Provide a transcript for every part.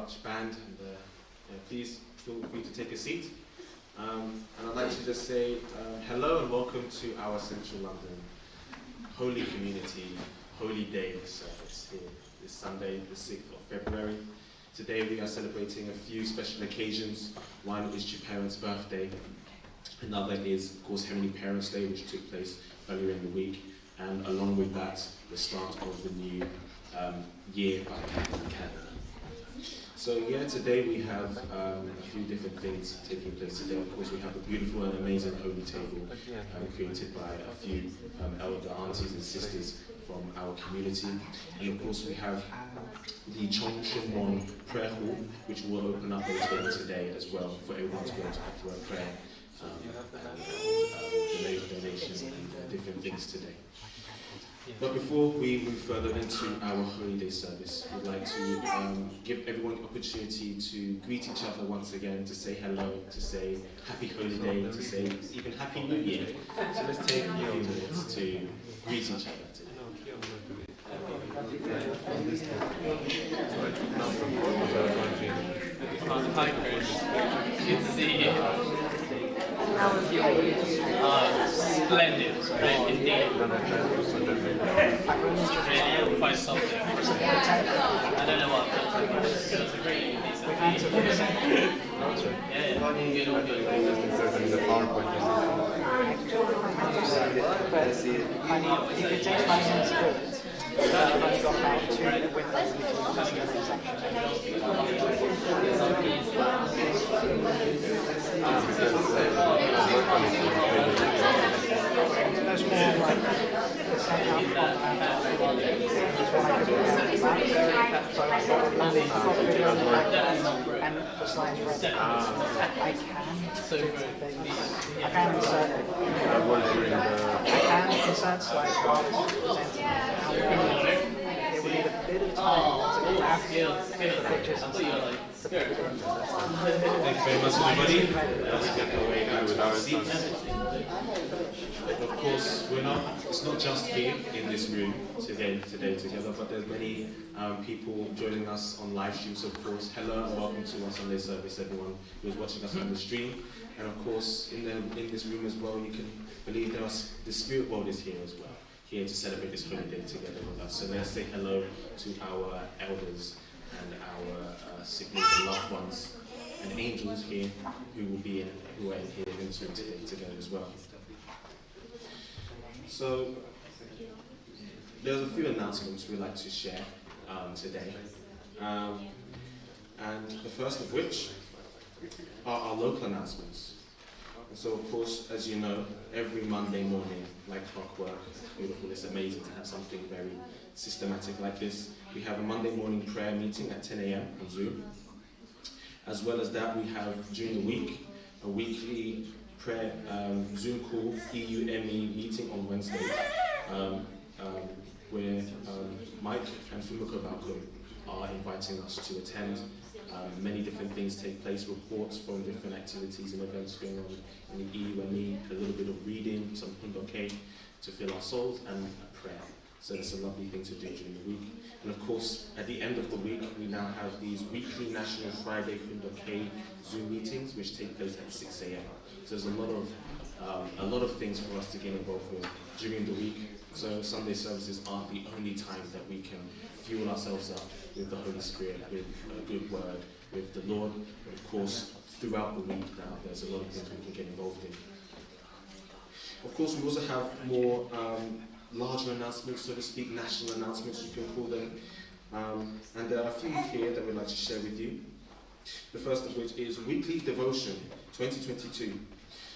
much, band, and please feel free to take a seat. And I'd like to just say hello and welcome to our Central London Holy Community Holy Day service here this Sunday, the 6th of February. Today we are celebrating a few special occasions. One is your parents' birthday. Another is, of course, Heavenly Parents' Day, which took place earlier in the week. And along with that, the start of the new year by Canada. So yeah, today we have a few different things taking place today. Of course, we have a beautiful and amazing holy table created by a few elder aunties and sisters from our community. And of course, we have the Chong Shun Won prayer hall, which will open up later on today as well for everyone to go to offer a prayer and donations and different things today. But before we move further into our Holy Day service, we'd like to give everyone the opportunity to greet each other once again, to say hello, to say Happy Holy Day, to say even Happy New Year. So let's take a few minutes to greet each other today. Hi, Chris. Good to see you. Splendid, right? Indeed. Really, quite something. I don't know what, but it feels a great piece of insert slides while it's presenting. It will need a bit of time to grab the pictures and stuff. Thank you very much, everybody. Let's get away now with our seats. Of course, it's not just here in this room today together, but there's many people joining us on live streams, of course. Hello and welcome to our Sunday service, everyone who is watching us on the stream. And of course, in this room as well, you can believe the spirit world is here as well, here to celebrate this holy day together with us. So let's say hello to our elders and our significant loved ones and angels here who are here in this room today together as well. So there's a few announcements we'd like to share today, and the first of which are our local announcements. And so, of course, as you know, every Monday morning, like clockwork, it's beautiful, it's amazing to have something very systematic like this. We have a Monday morning prayer meeting at 10 a.m. on Zoom. As well as that, we have, during the week, a weekly prayer Zoom call, EUME meeting on Wednesday, where Mike and Fumiko Balcom are inviting us to attend. Many different things take place, reports from different activities and events going on in the EUME, a little bit of reading, some Hundoke to fill our souls, and a prayer. So it's a lovely thing to do during the week. And of course, at the end of the week, we now have these weekly National Friday Hundoke Zoom meetings, which take place at 6 a.m. So there's a lot of things for us to get involved with during the week. So Sunday services aren't the only time that we can fuel ourselves up with the Holy Spirit, with a good word, with the Lord. But of course, throughout the week now, there's a lot of things we can get involved in. Of course, we also have more larger announcements, so to speak, national announcements, you can call them. And there are a few here that we'd like to share with you. The first of which is Weekly Devotion 2022.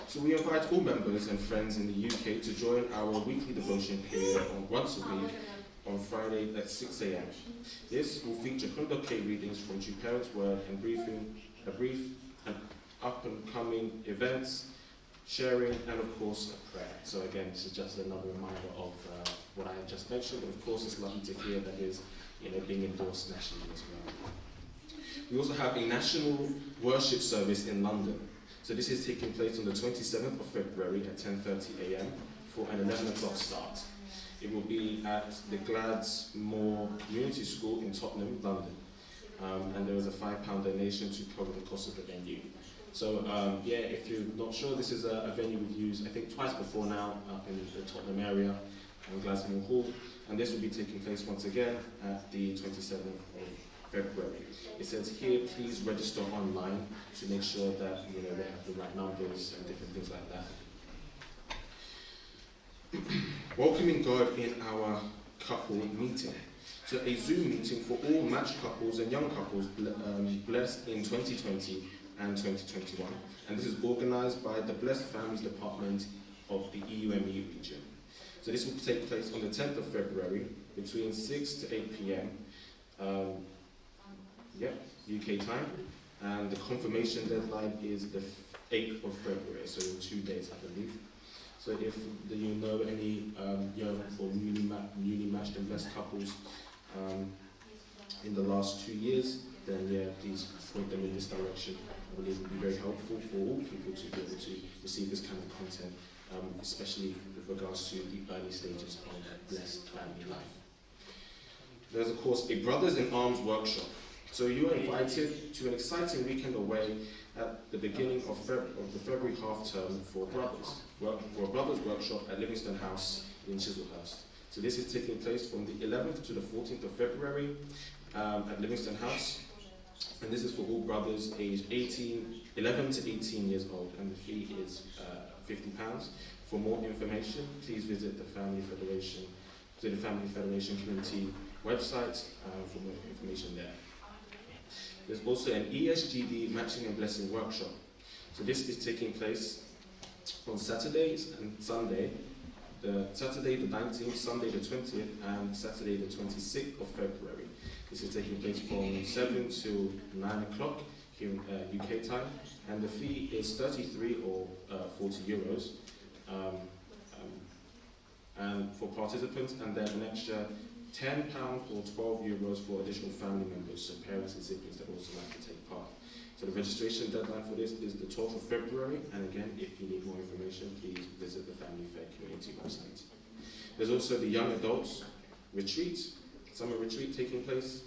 So we invite all members and friends in the UK to join our weekly devotion period once a week on Friday at 6 a.m. This will feature Hundoke readings from True Parents' Word and a brief and up-and-coming events, sharing, and of course a prayer. So again, this is just another reminder of what I just mentioned, but of course it's lovely to hear that is being endorsed nationally as well. We also have a national worship service in London. So this is taking place on the 27th of February at 10:30 a.m. for an 11 o'clock start. It will be at the Gladsmoor Community School in Tottenham, London. and there is a £5 donation to cover the cost of the venue. So yeah, if you're not sure, this is a venue we've used I think twice before now up in the Tottenham area, Glasgow Hall, and this will be taking place once again at the 27th of February. It says here, please register online to make sure that they have the right numbers and different things like that. Welcoming God in our couple meeting. So a Zoom meeting for all matched couples and young couples blessed in 2020 and 2021. And this is organised by the Blessed Families Department of the EUME region. So this will take place on the 10th of February between 6 to 8 p.m. UK time. And the confirmation deadline is the 8th of February, so in 2 days, I believe. So if you know any young or newly matched and blessed couples in the last 2 years, then yeah, please point them in this direction. I believe it will be very helpful for all people to be able to receive this kind of content, especially with regards to the early stages of blessed family life. There's of course a Brothers in Arms workshop. So you are invited to an exciting weekend away at the beginning of the February half term for a Brothers workshop at Livingston House in Chislehurst. So this is taking place from the 11th to the 14th of February at Livingston House. And this is for all brothers aged 11 to 18 years old, and the fee is £50. For more information, please visit the Family Federation Community website for more information there. There's also an ESGD Matching and Blessing workshop. So this is taking place on Saturdays and Sunday, Saturday the 19th, Sunday the 20th, and Saturday the 26th of February. This is taking place from 7 to 9 o'clock here in UK time, and the fee is 33 or 40 euros and for participants, and then an extra £10 or 12 euros for additional family members, so parents and siblings that also like to take part. So the registration deadline for this is the 12th of February, and again, if you need more information, please visit the Family Fair Community website. There's also the Young Adults Retreat, summer retreat taking place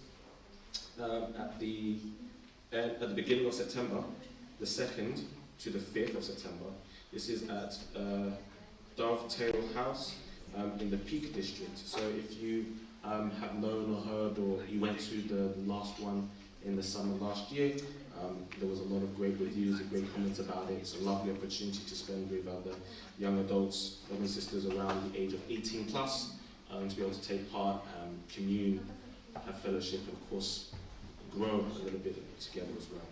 at the beginning of September, the 2nd to the 5th of September. This is at Dovetail House in the Peak District. So if you have known or heard, or you went to the last one in the summer last year, there was a lot of great reviews and great comments about it. It's a lovely opportunity to spend with other young adults, brothers and sisters around the age of 18 plus, to be able to take part, commune, have fellowship, and of course grow a little bit together as well.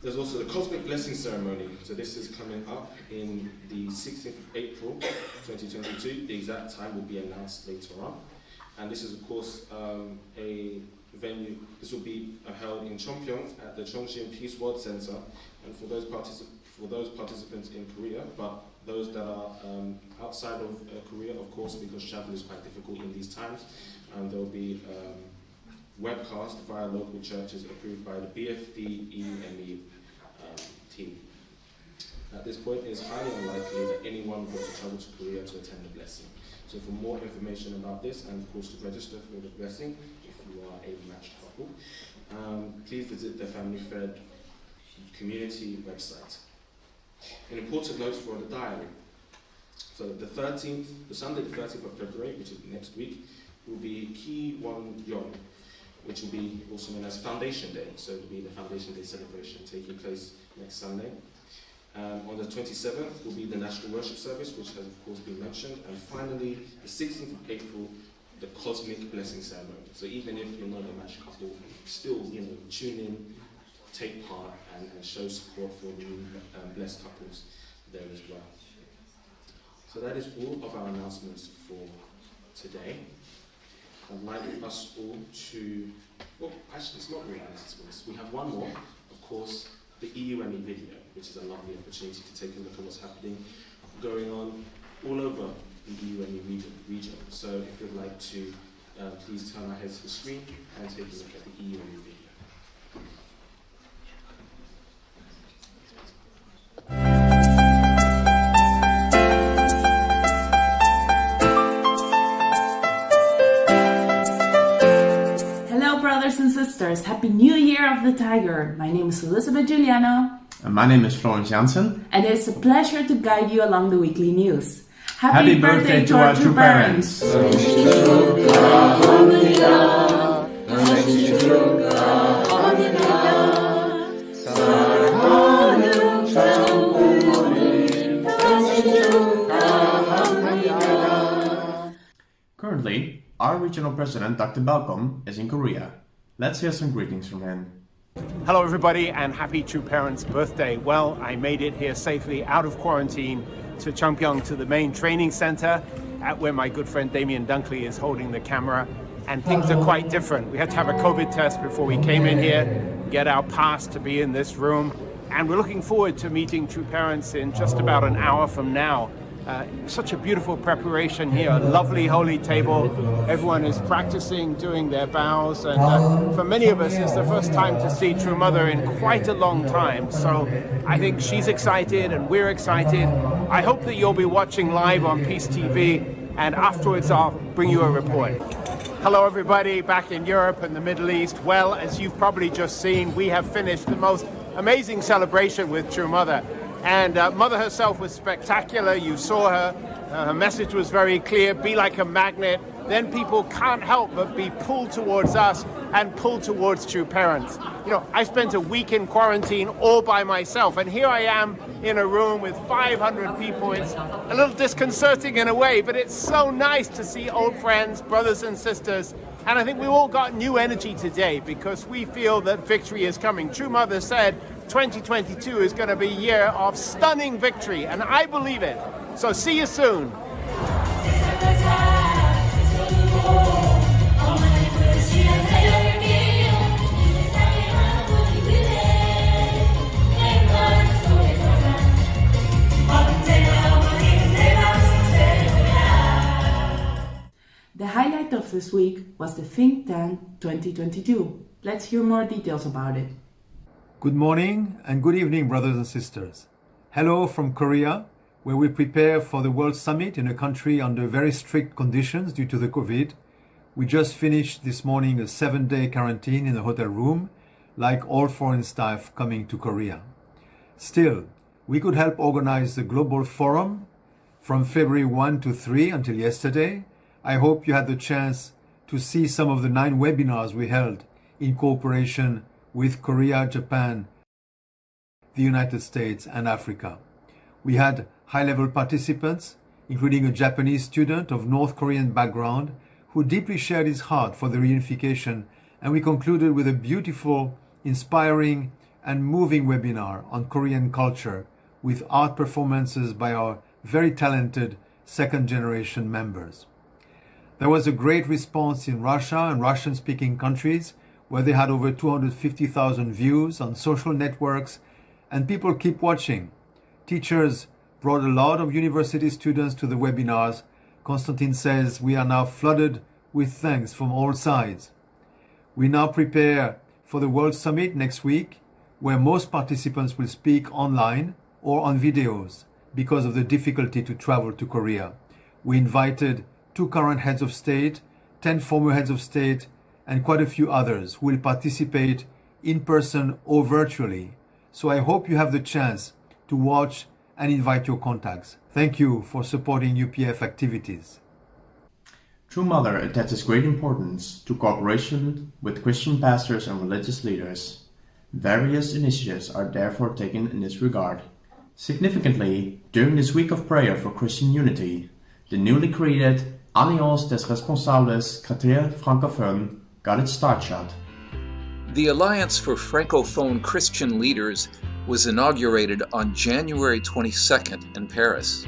There's also the Cosmic Blessing Ceremony. So this is coming up in the 16th of April 2022. The exact time will be announced later on. And this is of course a venue. This will be held in Chongpyeong at the Chongshin Peace World Center. And for those participants in Korea, but those that are outside of Korea, of course, because travel is quite difficult in these times, there will be webcast via local churches approved by the BFD EUME team. At this point, it is highly unlikely that anyone will have to travel to Korea to attend the blessing. So for more information about this, and of course to register for the blessing, if you are a matched couple, please visit the Family Fed community website. An important note for the diary. So the Sunday the 13th of February, which is next week, will be Ki Won Yong, which will be also known as Foundation Day. So it will be the Foundation Day celebration taking place next Sunday. On the 27th will be the National Worship Service, which has of course been mentioned. And finally, the 16th of April, the Cosmic Blessing Ceremony. So even if you're not a matched couple, still tune in, take part, and show support for new blessed couples there as well. So that is all of our announcements for today. I'd like us all to, well, actually it's not really announcements. We have one more, of course, the EUME video, which is a lovely opportunity to take a look at what's happening, going on all over the EUME region. So if you'd like to, please turn our heads to the screen and take a look at the EUME video. Hello, brothers and the Tiger. My name is Elizabeth Giuliano. And my name is Florence Janssen. And it's a pleasure to guide you along the weekly news. Happy birthday to our two parents. Currently, our regional president, Dr. Balcom, is in Korea. Let's hear some greetings from him. Hello everybody and happy True Parents birthday. Well, I made it here safely out of quarantine to Chungpyeong to the main training center at where my good friend Damien Dunkley is holding the camera, and things are quite different. We had to have a COVID test before we came in here, get our pass to be in this room, and we're looking forward to meeting True Parents in just about an hour from now. Such a beautiful preparation here, a lovely holy table. Everyone is practicing doing their bows, and for many of us it's the first time to see True Mother in quite a long time. So I think she's excited and we're excited. I hope that you'll be watching live on Peace TV, and afterwards I'll bring you a report. Hello everybody back in Europe and the Middle East. Well, as you've probably just seen, we have finished the most amazing celebration with True Mother. And Mother herself was spectacular. You saw her. Her message was very clear: be like a magnet. Then people can't help but be pulled towards us and pulled towards True Parents. You know, I spent a week in quarantine all by myself, and here I am in a room with 500 people. It's a little disconcerting in a way, but it's so nice to see old friends, brothers and sisters. And I think we all got new energy today because we feel that victory is coming. True Mother said 2022 is going to be a year of stunning victory, and I believe it. So see you soon. The highlight of this week was the Think Tank 2022. Let's hear more details about it. Good morning and good evening, brothers and sisters. Hello from Korea, where we prepare for the World Summit in a country under very strict conditions due to the COVID. We just finished this morning a 7-day quarantine in a hotel room, like all foreign staff coming to Korea. Still, we could help organize the Global Forum from February 1 to 3 until yesterday. I hope you had the chance to see some of the 9 webinars we held in cooperation with Korea, Japan, the United States, and Africa. We had high-level participants, including a Japanese student of North Korean background who deeply shared his heart for the reunification, and we concluded with a beautiful, inspiring, and moving webinar on Korean culture with art performances by our very talented second-generation members. There was a great response in Russia and Russian-speaking countries, where they had over 250,000 views on social networks, and people keep watching. Teachers brought a lot of university students to the webinars. Konstantin says we are now flooded with thanks from all sides. We now prepare for the World Summit next week, where most participants will speak online or on videos because of the difficulty to travel to Korea. We invited 2 current heads of state, 10 former heads of state, and quite a few others who will participate in person or virtually. So I hope you have the chance to watch and invite your contacts. Thank you for supporting UPF activities. True Mother attaches great importance to cooperation with Christian pastors and religious leaders. Various initiatives are therefore taken in this regard. Significantly, during this week of prayer for Christian unity, the newly created Alliance des Responsables Chrétiens Francophones got its start shot. The Alliance for Francophone Christian Leaders was inaugurated on January 22nd in Paris.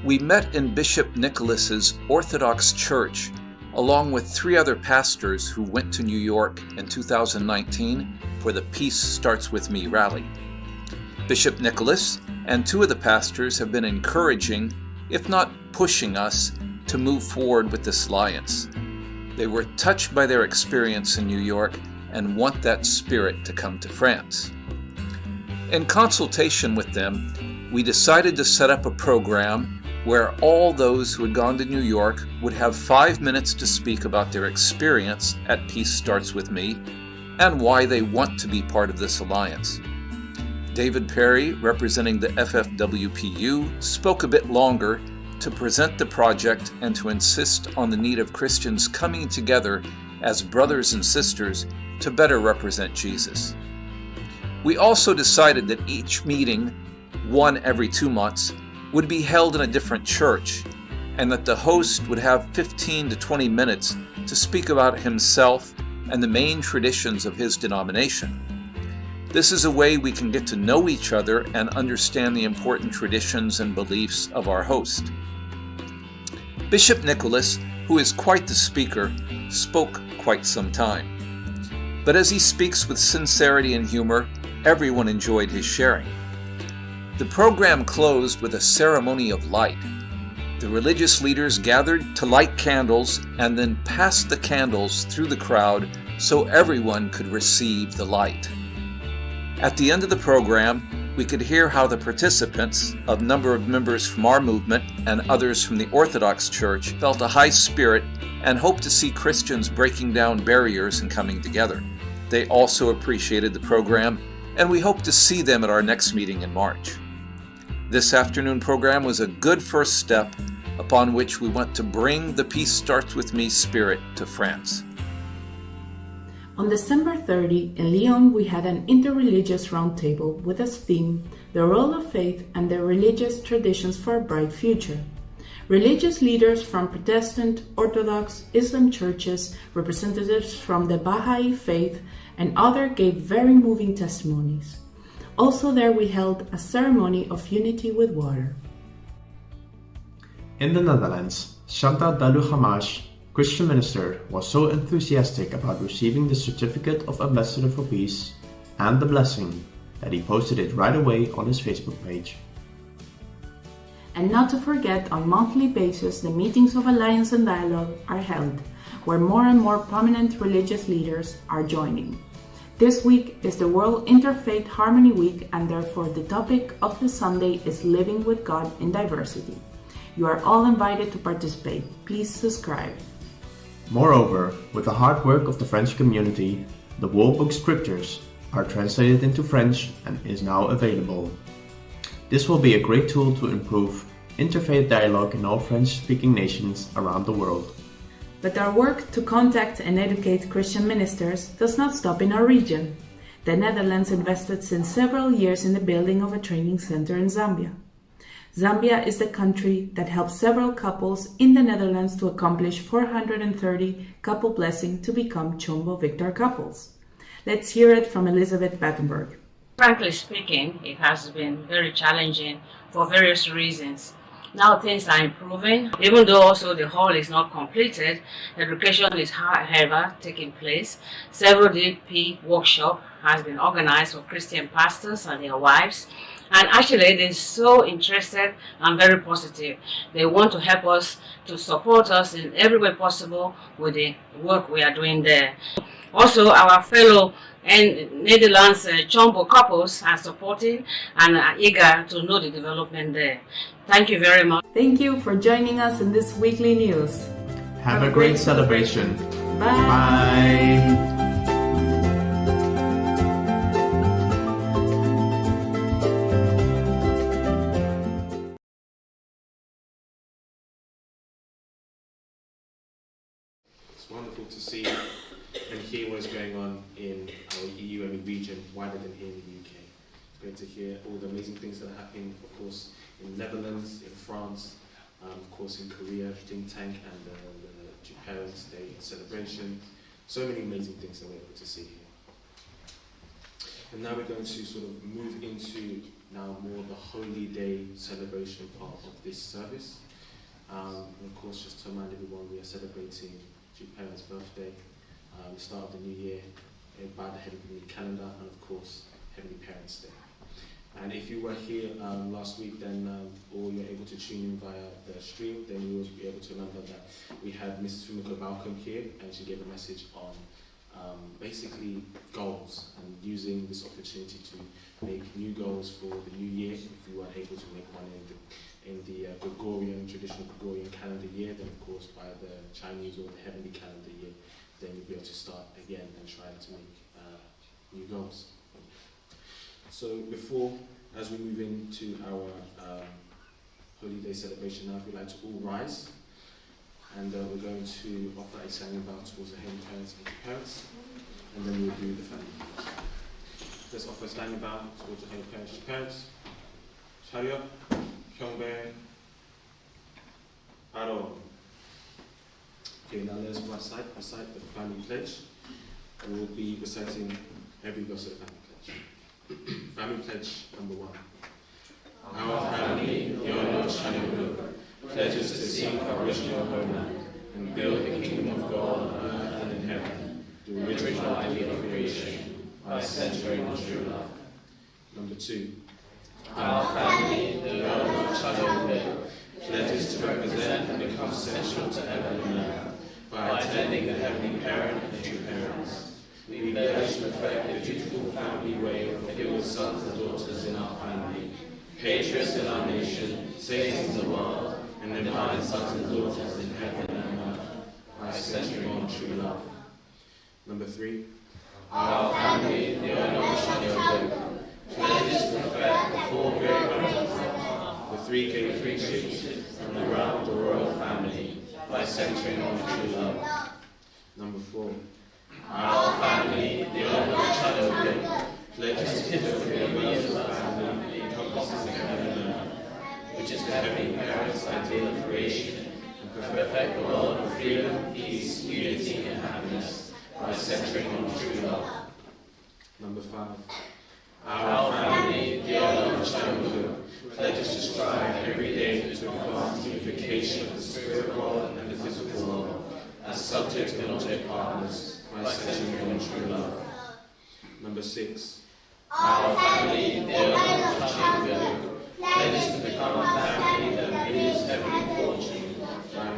We met in Bishop Nicholas's Orthodox Church, along with 3 other pastors who went to New York in 2019 for the Peace Starts With Me rally. Bishop Nicholas and 2 of the pastors have been encouraging, if not pushing us, to move forward with this alliance. They were touched by their experience in New York and want that spirit to come to France. In consultation with them, we decided to set up a program where all those who had gone to New York would have 5 minutes to speak about their experience at Peace Starts With Me, and why they want to be part of this alliance. David Perry, representing the FFWPU, spoke a bit longer to present the project and to insist on the need of Christians coming together as brothers and sisters to better represent Jesus. We also decided that each meeting, one every 2 months, would be held in a different church, and that the host would have 15 to 20 minutes to speak about himself and the main traditions of his denomination. This is a way we can get to know each other and understand the important traditions and beliefs of our host. Bishop Nicholas, who is quite the speaker, spoke quite some time. But as he speaks with sincerity and humor, everyone enjoyed his sharing. The program closed with a ceremony of light. The religious leaders gathered to light candles and then passed the candles through the crowd so everyone could receive the light. At the end of the program, we could hear how the participants, a number of members from our movement and others from the Orthodox Church, felt a high spirit and hoped to see Christians breaking down barriers and coming together. They also appreciated the program, and we hope to see them at our next meeting in March. This afternoon program was a good first step upon which we want to bring the Peace Starts With Me spirit to France. On December 30 in Lyon, we had an interreligious roundtable with as theme the role of faith and the religious traditions for a bright future. Religious leaders from Protestant, Orthodox, Islam churches, representatives from the Baha'i faith, and others gave very moving testimonies. Also there we held a ceremony of unity with water. In the Netherlands, Shanta Daluhamash, Christian minister, was so enthusiastic about receiving the certificate of Ambassador for Peace and the blessing that he posted it right away on his Facebook page. And not to forget, on a monthly basis, the meetings of Alliance and Dialogue are held, where more and more prominent religious leaders are joining. This week is the World Interfaith Harmony Week, and therefore the topic of the Sunday is Living with God in Diversity. You are all invited to participate. Please subscribe. Moreover, with the hard work of the French community, the World Book Scriptures are translated into French and is now available. This will be a great tool to improve interfaith dialogue in all French-speaking nations around the world. But our work to contact and educate Christian ministers does not stop in our region. The Netherlands invested since several years in the building of a training center in Zambia. Zambia is the country that helped several couples in the Netherlands to accomplish 430 couple blessing to become Chombo Victor couples. Let's hear it from Elizabeth Battenberg. Frankly speaking, it has been very challenging for various reasons. Now things are improving, even though also the hall is not completed. Education is however taking place. Several DP workshop has been organized for Christian pastors and their wives. And actually, they're so interested and very positive. They want to help us, to support us in every way possible with the work we are doing there. Also, our fellow Netherlands Chombo couples are supporting and are eager to know the development there. Thank you very much. Thank you for joining us in this weekly news. Have a great celebration. Bye. Bye. It's wonderful to see and hear what's going on in our EUME region, wider than here in the UK. It's great to hear all the amazing things that are happening, of course, in the Netherlands, in France, of course in Korea, think tank and the Parents' Day celebration. So many amazing things that we're able to see here. And now we're going to sort of move into now more the Holy Day celebration part of this service. And of course, just to remind everyone, we are celebrating Parents' birthday, the start of the new year, by the Heavenly Calendar, and of course, Heavenly Parents' Day. And if you were here last week, then or you're able to tune in via the stream, then you will be able to remember that we had Mrs. Fumiko Balcom here, and she gave a message on basically goals and using this opportunity to make new goals for the new year. If you weren't able to make one in the Gregorian, traditional Gregorian calendar year, then of course by the Chinese or the heavenly calendar year, then you'll be able to start again and try to make new goals. So before, as we move into our Holy Day celebration now, we'd like to all rise, and we're going to offer a standing bow towards the Holy Parents and the Parents, and then we'll do the family. Let's offer a standing bow towards the Holy Parents and Parents. Charyo, Kyongbe, Aro. Okay, now let's recite the family pledge. And we'll be reciting every verse of the family pledge. Family pledge number 1. Our family, the honor of Chanel, pledges to seek our original homeland and build the kingdom of God on earth and in heaven, the original idea of creation, by centering on true love. Number 2. Our family, the honor of Chanel, pledges to represent and become central to heaven and earth by attending the Heavenly Parent and True Parents. We pledge to perfect the beautiful family way of fulfill sons and daughters in our family, patriots in our nation, saints in the world, and divine sons and daughters in heaven and earth, by centering on true love. Number 3. Our family, the honor of Chanel, pledges to perfect the 4 great protocols, the 3 great friendships, and the round the royal family, by centering on true love. Number 4. Our family, the honor of Chanel, pledges to fulfill the universal family encompasses heaven and earth, which is the Heavenly Parents' ideal of creation, and perfect the world of freedom, peace, unity, and happiness, by centering on true love. Number 5. Our family, the honor of Chanel, pledges to strive every day to advance the unification of the spirit world and the physical world as subject and object partners, by centering on true love. Number 6. Our family, the honor of Chanel, pledges to become a family that builds heavenly fortune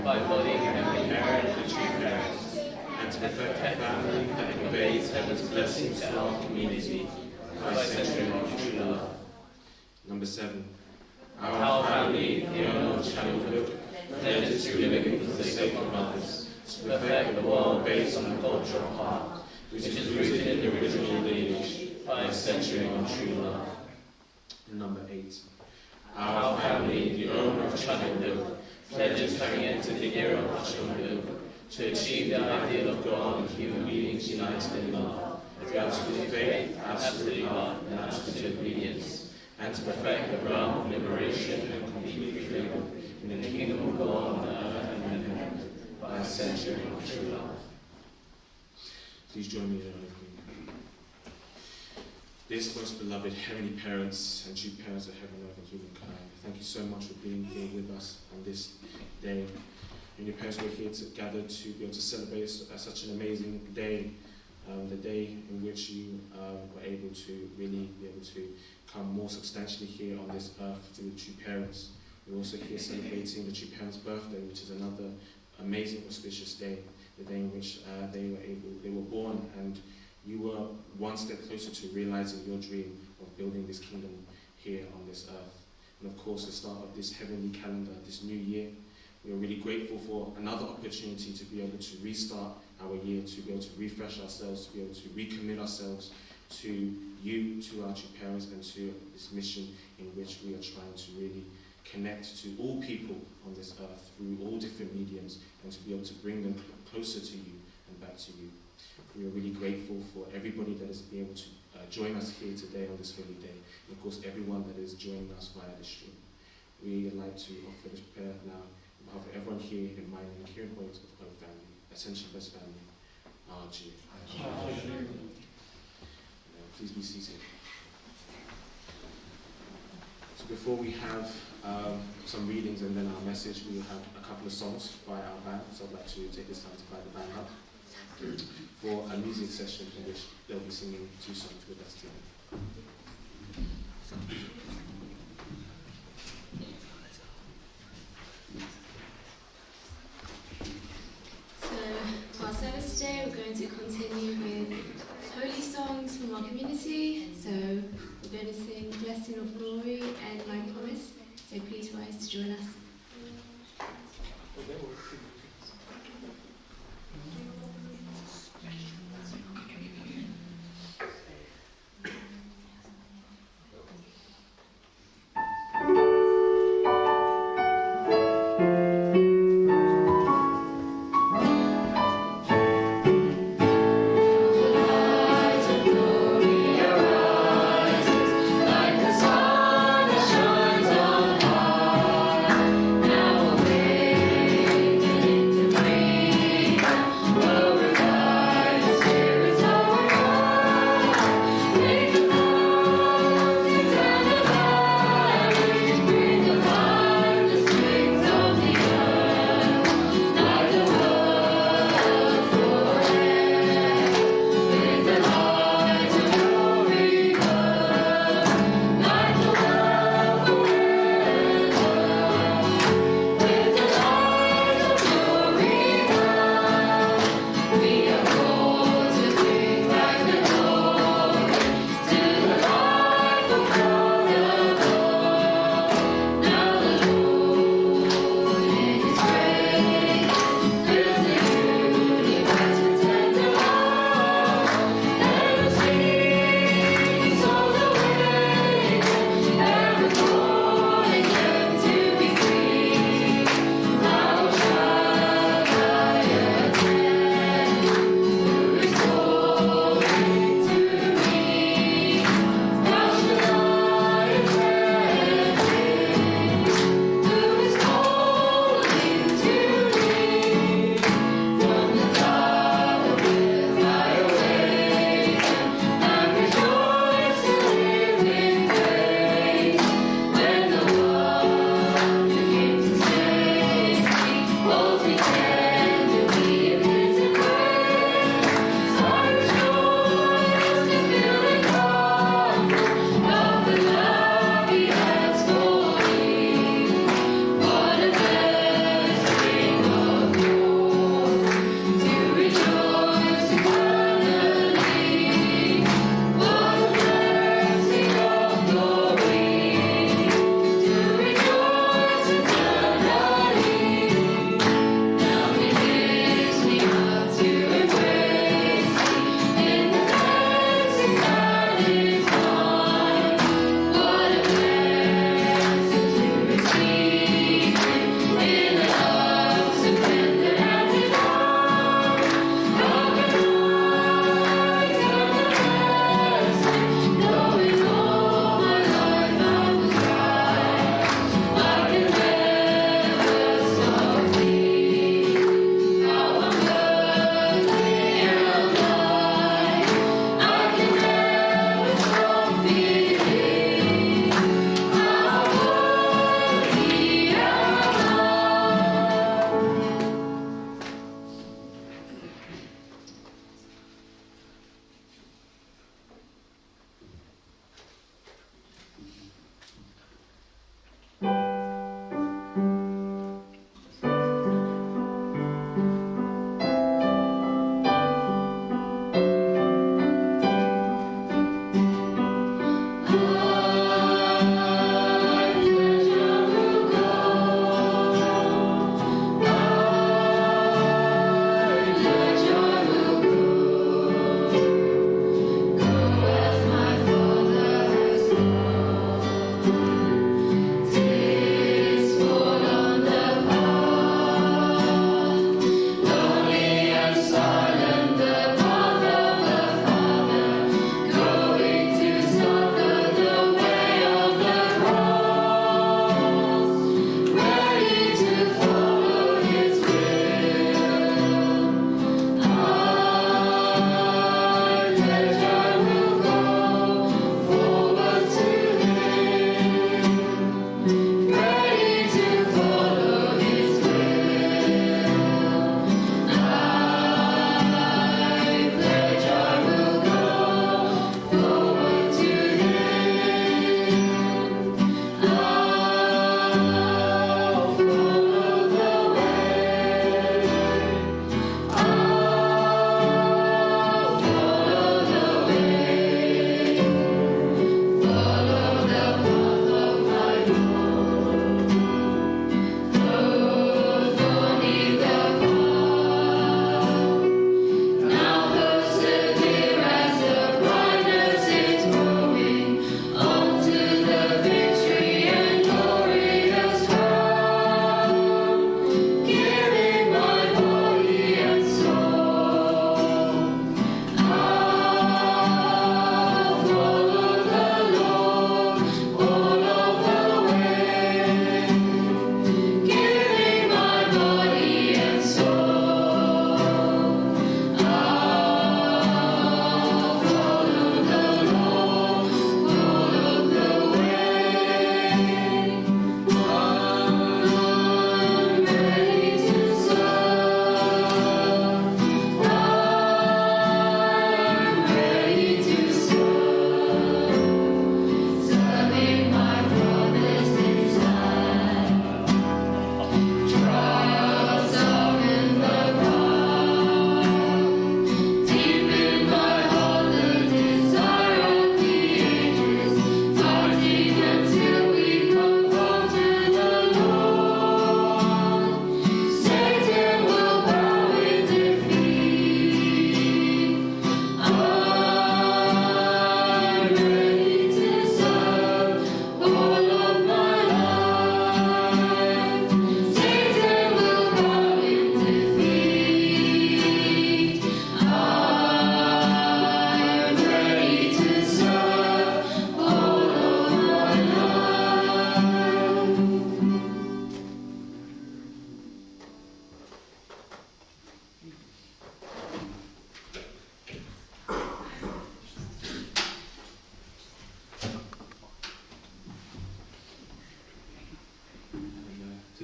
by embodying Heavenly Parent and True Parents, and to perfect a family that conveys heaven's blessings to our community by centering on true love. Number 7. Our family, the honor of Chanel, pledges to living for the sake of others, to perfect the world based on the culture of heart, which is rooted in the original lineage, by centering on true love. And number 8. Our family, the owner of Chanel, pledges having entered the era of Chanel to achieve the ideal of God and human beings united in love, through absolute faith, absolute love, and absolute obedience, and to perfect the realm of liberation and complete freedom in the kingdom of God on earth and in heaven, by centering on true love. Please join me in an opening. Dear most beloved Heavenly Parents and True Parents of heaven, earth, and humankind, thank you so much for being here with us on this day. And your parents were here to gather to be able to celebrate such an amazing day, the day in which you were able to really be able to come more substantially here on this earth through True Parents. We're also here celebrating the True Parents' birthday, which is another amazing auspicious day, the day in which they were born, and you were one step closer to realizing your dream of building this kingdom here on this earth. And of course, the start of this heavenly calendar, this new year, we are really grateful for another opportunity to be able to restart our year, to be able to refresh ourselves, to be able to recommit ourselves to you, to our True Parents, and to this mission in which we are trying to really connect to all people on this earth through all different mediums, and to be able to bring them closer to you and back to you. We are really grateful for everybody that is being able to join us here today on this holy day, and of course everyone that is joining us via the stream. We would like to offer this prayer now on behalf of everyone here in my name, Kieran Hoyt of the Hope Family, Ascension Best Family, Ajay. Please be seated. So before we have some readings and then our message, we will have a couple of songs by our band. So I'd like to take this time to invite the band up for a music session in which they'll be singing 2 songs with us today. So for our service today, we're going to continue with holy songs from our community. So we're going to sing Blessing of Glory and My Promise. So please rise to join us.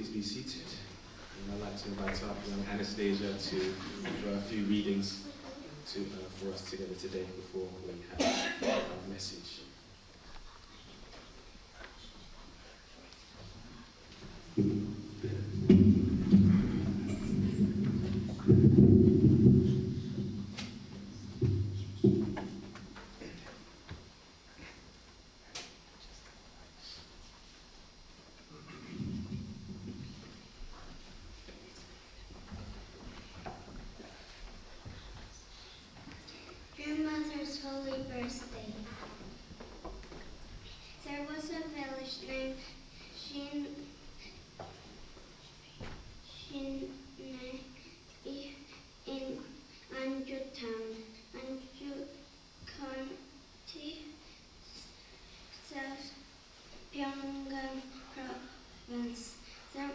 please be seated. And I'd like to invite up young Anastasia to offer a few readings for us together today before we have our message. Grandmother's holy birthday. There was a village named Shin in Anju town, Anju County, South Pyongyang province. The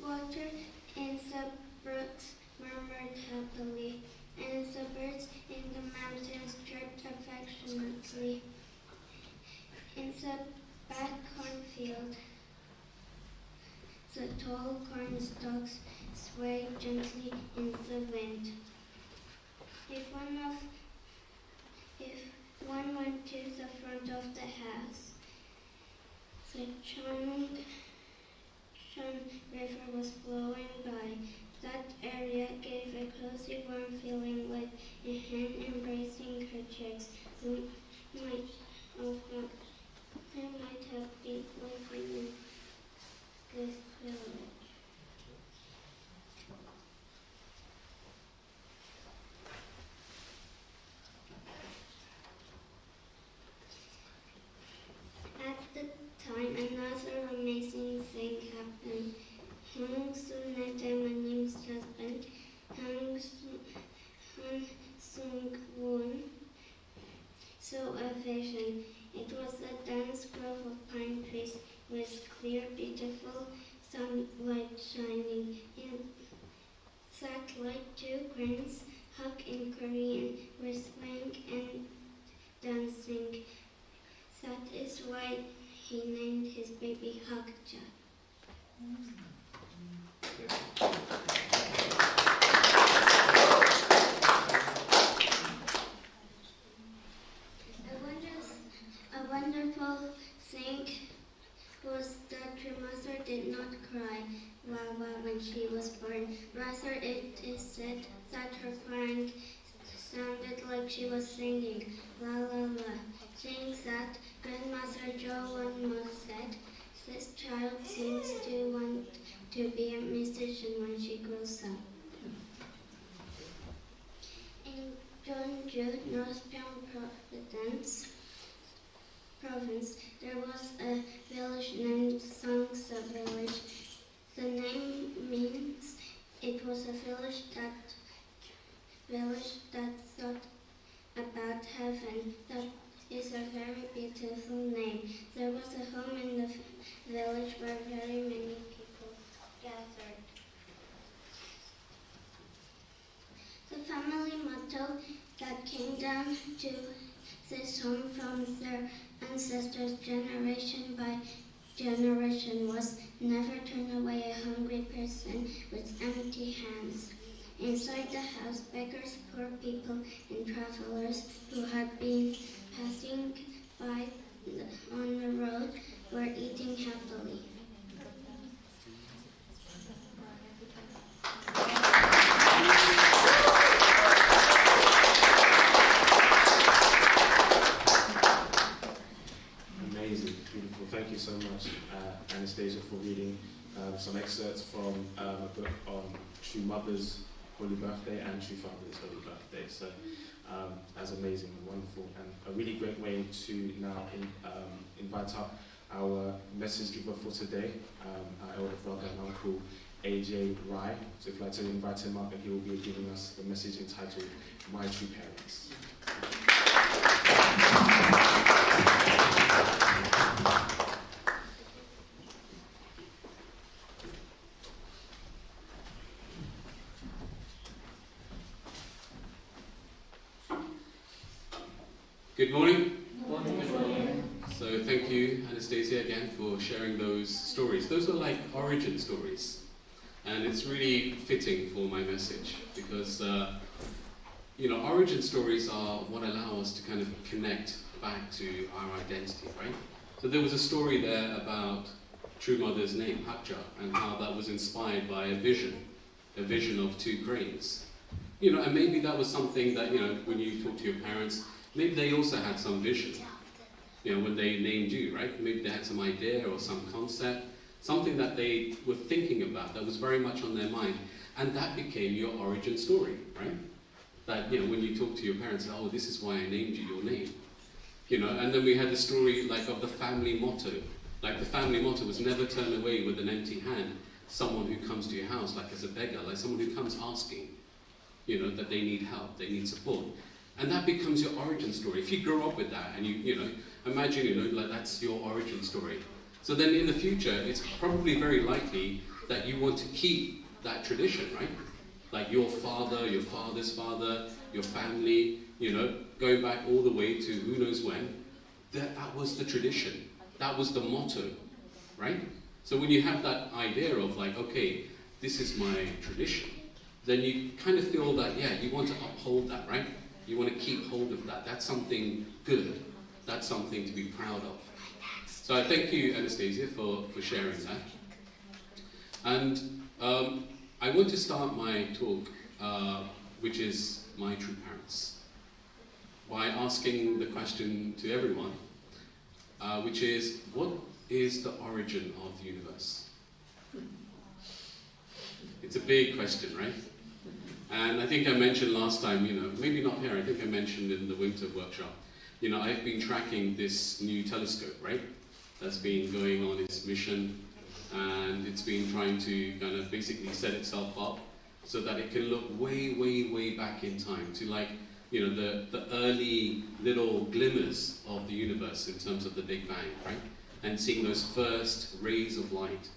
water in the brooks murmured happily, and the birds in the mountains chirped affectionately. In the back cornfield, the tall corn stalks swayed gently in the wind. If one went to the front of the house, the Chong River was flowing by. That area gave a cozy, warm feeling, like a hen embracing her chicks who might have been living in this village. At the time, another amazing thing happened. Hang Sunetemanim husband, Han Sung-woon, saw a vision. It was a dense grove of pine trees with clear, beautiful sunlight shining. In that light, two cranes, Hak in Korean, were swaying and dancing. That is why he named his baby Hakja. A wonderful thing was that her mother did not cry when she was born. Rather, it is said that her crying sounded like she was singing la la la. Things that Grandmother Jo once said, this child seems to want to be a musician when she grows up. In Jeonju, North Province, there was a village named Sangsa Village. The name means it was a village that thought about heaven. That is a very beautiful name. There was a home in the village where very many people gathered. The family motto that came down to this home from their ancestors generation by generation was never turn away a hungry person with empty hands. Inside the house, beggars, poor people, and travelers who had been passing by on the road were eating happily. Amazing, beautiful. Thank you so much, Anastasia, for reading some excerpts from a book on True Mother's Holy Birthday and True Father's Holy Birthday. So that's amazing and wonderful, and a really great way to now invite up our message giver for today, our elder brother and uncle, Ajay Rai. So if you'd like to invite him up, and he will be giving us the message entitled My True Parents. Good morning. So thank you, Anastasia, again for sharing those stories. Those were like origin stories. And it's really fitting for my message because, origin stories are what allow us to kind of connect back to our identity, right? So there was a story there about True Mother's name, Ajay, and how that was inspired by a vision of 2 cranes. And maybe that was something that, when you talk to your parents, maybe they also had some vision, when they named you, right? Maybe they had some idea or some concept, something that they were thinking about that was very much on their mind, and that became your origin story, right? That, when you talk to your parents, oh, this is why I named you your name. And then we had the story like of the family motto. Like the family motto was never turn away with an empty hand someone who comes to your house like as a beggar, like someone who comes asking, that they need help, they need support. And that becomes your origin story. If you grow up with that and you imagine, like that's your origin story. So then in the future, it's probably very likely that you want to keep that tradition, right? Like your father, your father's father, your family, going back all the way to who knows when, that was the tradition. That was the motto, right? So when you have that idea of like, okay, this is my tradition, then you kind of feel that, yeah, you want to uphold that, right? You want to keep hold of that. That's something good. That's something to be proud of. So I thank you, Anastasia, for sharing that. And I want to start my talk, which is my true parents, by asking the question to everyone, which is, what is the origin of the universe? It's a big question, right? And I think I mentioned last time, maybe not here, I think I mentioned in the winter workshop, I've been tracking this new telescope, right? That's been going on its mission, and it's been trying to kind of basically set itself up so that it can look way, way, way back in time to like, the early little glimmers of the universe in terms of the Big Bang, right? And seeing those first rays of light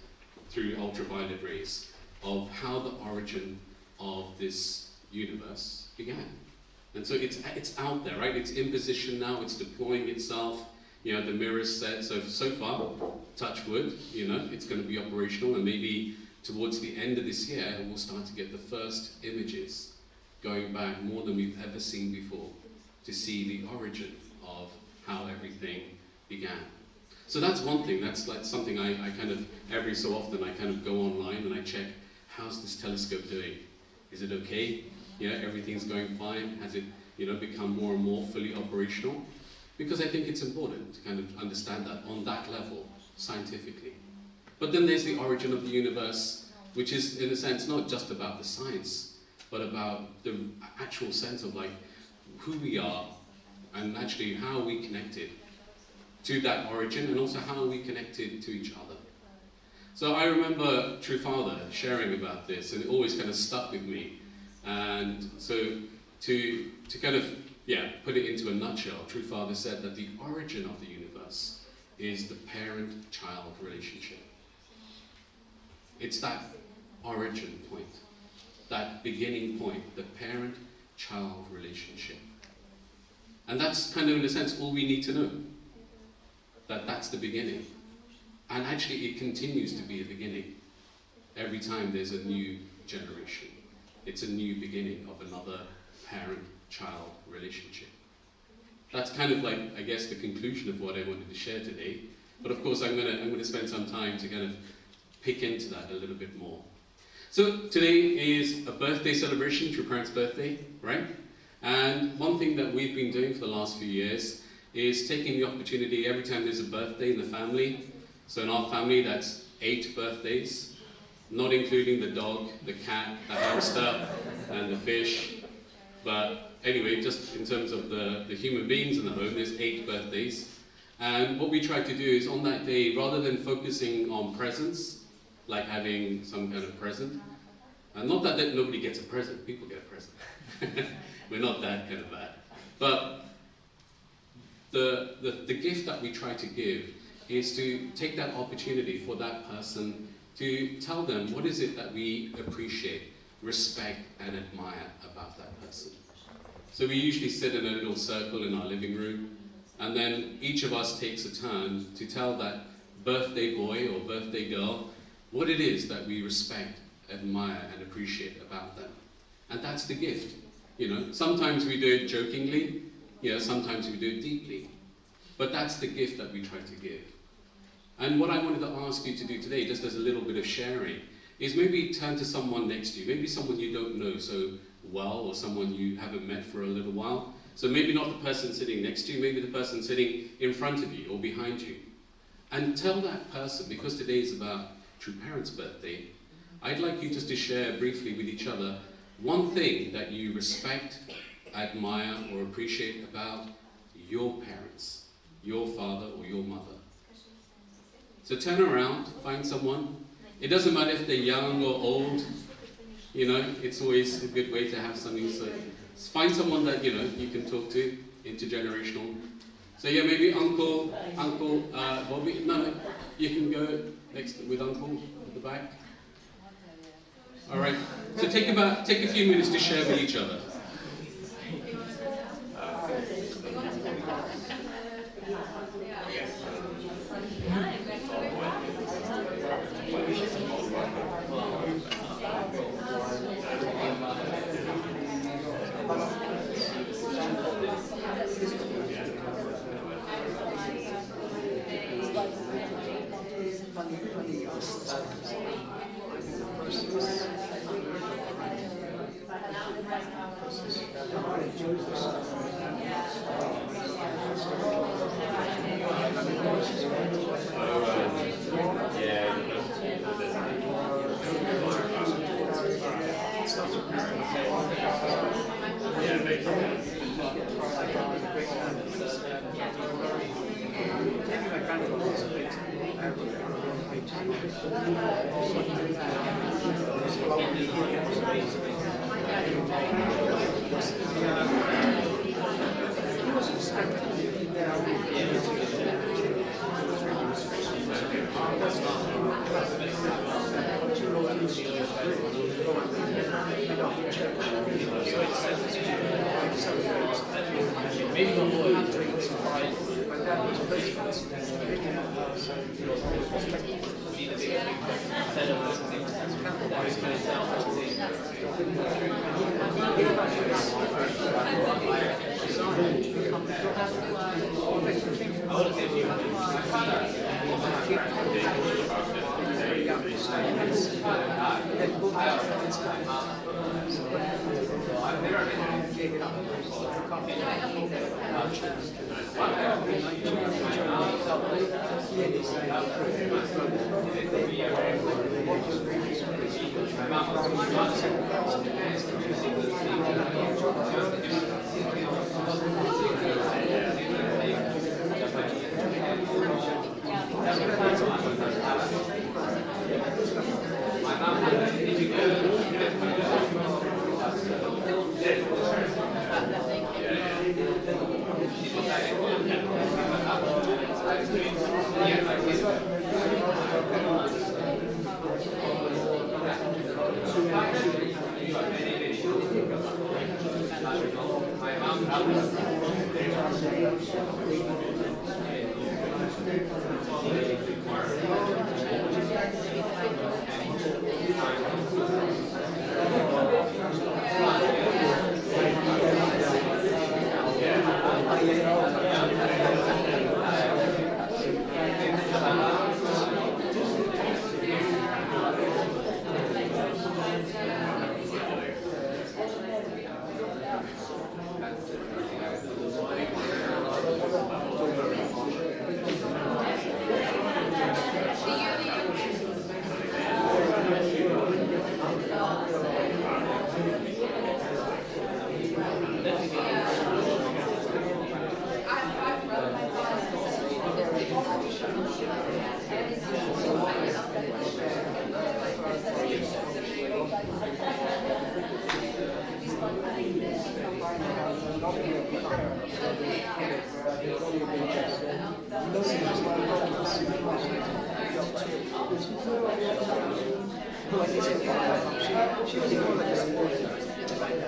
through ultraviolet rays of how the origin of this universe began. And so it's out there, right? It's in position now, it's deploying itself. The mirrors said, so far, touch wood, it's going to be operational, and maybe towards the end of this year, we'll start to get the first images going back more than we've ever seen before to see the origin of how everything began. So that's one thing, that's like something I kind of, every so often I kind of go online and I check, how's this telescope doing? Is it okay? Everything's going fine? Has it, become more and more fully operational? Because I think it's important to kind of understand that on that level, scientifically. But then there's the origin of the universe, which is, in a sense, not just about the science, but about the actual sense of like who we are and actually how we connected to that origin, and also how we connected to each other. So I remember True Father sharing about this, and it always kind of stuck with me. And so to kind of, put it into a nutshell, True Father said that the origin of the universe is the parent-child relationship. It's that origin point, that beginning point, the parent-child relationship. And that's kind of, in a sense, all we need to know. That's the beginning. And actually, it continues to be a beginning. Every time there's a new generation, it's a new beginning of another parent-child relationship. That's kind of like, I guess, the conclusion of what I wanted to share today. But of course, I'm gonna spend some time to kind of pick into that a little bit more. So today is a birthday celebration, True Parents' birthday, right? And one thing that we've been doing for the last few years is taking the opportunity every time there's a birthday in the family. So in our family, that's 8 birthdays, not including the dog, the cat, the hamster, and the fish. But anyway, just in terms of the human beings in the home, there's 8 birthdays. And what we try to do is on that day, rather than focusing on presents, like having some kind of present, and not that nobody gets a present, people get a present. We're not that kind of bad. But the gift that we try to give is to take that opportunity for that person to tell them what is it that we appreciate, respect, and admire about that person. So we usually sit in a little circle in our living room, and then each of us takes a turn to tell that birthday boy or birthday girl what it is that we respect, admire and appreciate about them. And that's the gift. You know, sometimes we do it jokingly, sometimes we do it deeply. But that's the gift that we try to give. And what I wanted to ask you to do today, just as a little bit of sharing, is maybe turn to someone next to you, maybe someone you don't know so well, or someone you haven't met for a little while. So maybe not the person sitting next to you, maybe the person sitting in front of you or behind you. And tell that person, because today is about True Parents' birthday, I'd like you just to share briefly with each other one thing that you respect, admire, or appreciate about your parents, your father or your mother. So turn around, find someone. It doesn't matter if they're young or old, it's always a good way to have something. So find someone that, you can talk to, intergenerational. So yeah, maybe Uncle Bobby. No, you can go next with Uncle at the back. All right. So take a few minutes to share with each other.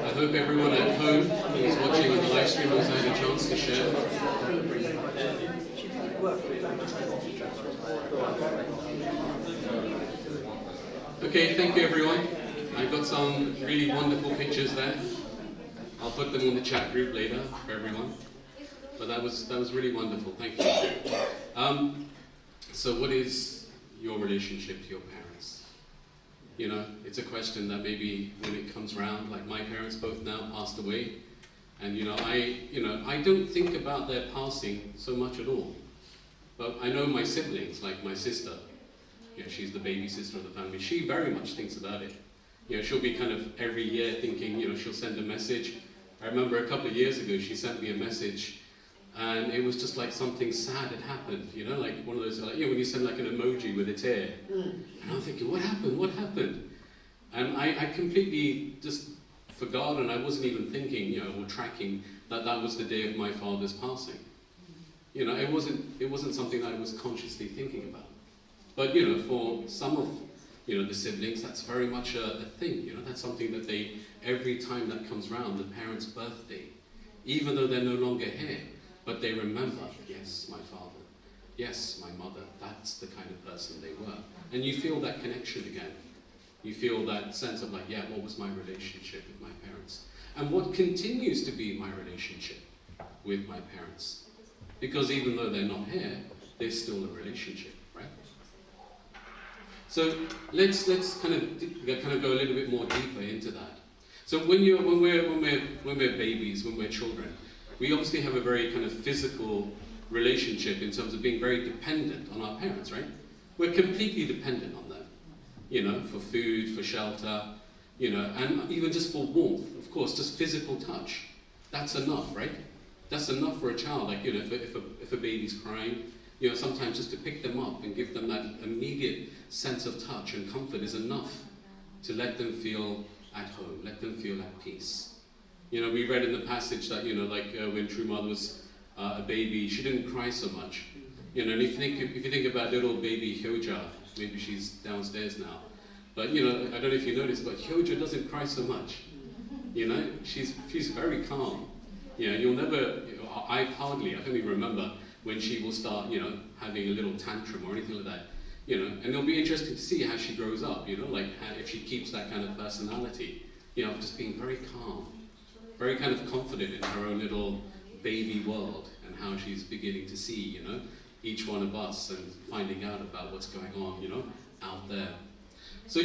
I hope everyone at home who's watching on the live stream has had a chance to share. Okay, thank you everyone. I got some really wonderful pictures there. I'll put them on the chat group later for everyone. But that was really wonderful. Thank you. So what is your relationship to your parents? You know, it's a question that maybe when it comes round, like my parents both now passed away, and I don't think about their passing so much at all. But I know my siblings, like my sister, she's the baby sister of the family, she very much thinks about it. She'll be kind of every year thinking, she'll send a message. I remember a couple of years ago, she sent me a message, and it was just like something sad had happened, like one of those, when you send like an emoji with a tear. And I'm thinking, what happened? What happened? And I completely just forgot, and I wasn't even thinking, or tracking that was the day of my father's passing. It wasn't something I was consciously thinking about. But for some of the siblings, that's very much a thing. That's something that they, every time that comes round, the parents' birthday, even though they're no longer here, but they remember, yes, my father, yes, my mother, that's the kind of person they were. And you feel that connection again. You feel that sense of like, yeah, what was my relationship with my parents? And what continues to be my relationship with my parents? Because even though they're not here, there's still a relationship, right? So let's kind of go a little bit more deeper into that. So when we're babies, when we're children, we obviously have a very kind of physical relationship in terms of being very dependent on our parents, right? We're completely dependent on them, for food, for shelter, and even just for warmth, of course, just physical touch. That's enough, right? That's enough for a child. Like, if a baby's crying, sometimes just to pick them up and give them that immediate sense of touch and comfort is enough to let them feel at home, let them feel at peace. We read in the passage that, when True Mother was a baby, she didn't cry so much. And if you think about little baby Hyoja, maybe she's downstairs now, but, I don't know if you noticed, but Hyoja doesn't cry so much. She's very calm. You'll never, I can even remember when she will start, having a little tantrum or anything like that, and it'll be interesting to see how she grows up, like if she keeps that kind of personality, just being very calm, very kind of confident in her own little baby world and how she's beginning to see, each one of us and finding out about what's going on, out there. So,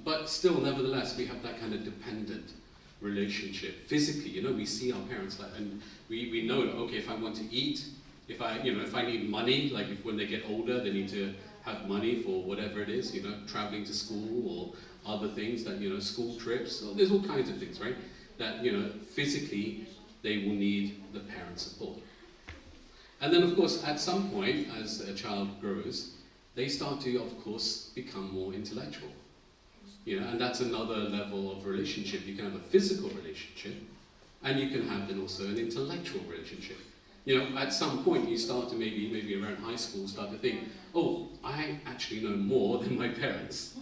but still, nevertheless, we have that kind of dependent relationship. Physically, we see our parents, and we know that, okay, if I want to eat, if I need money, like when they get older, they need to have money for whatever it is, traveling to school or other things that, school trips, so there's all kinds of things, right? That, physically, they will need the parent support. And then, of course, at some point, as a child grows, they start to, of course, become more intellectual. And that's another level of relationship. You can have a physical relationship, and you can have then also an intellectual relationship. At some point you start to maybe around high school, start to think, oh, I actually know more than my parents.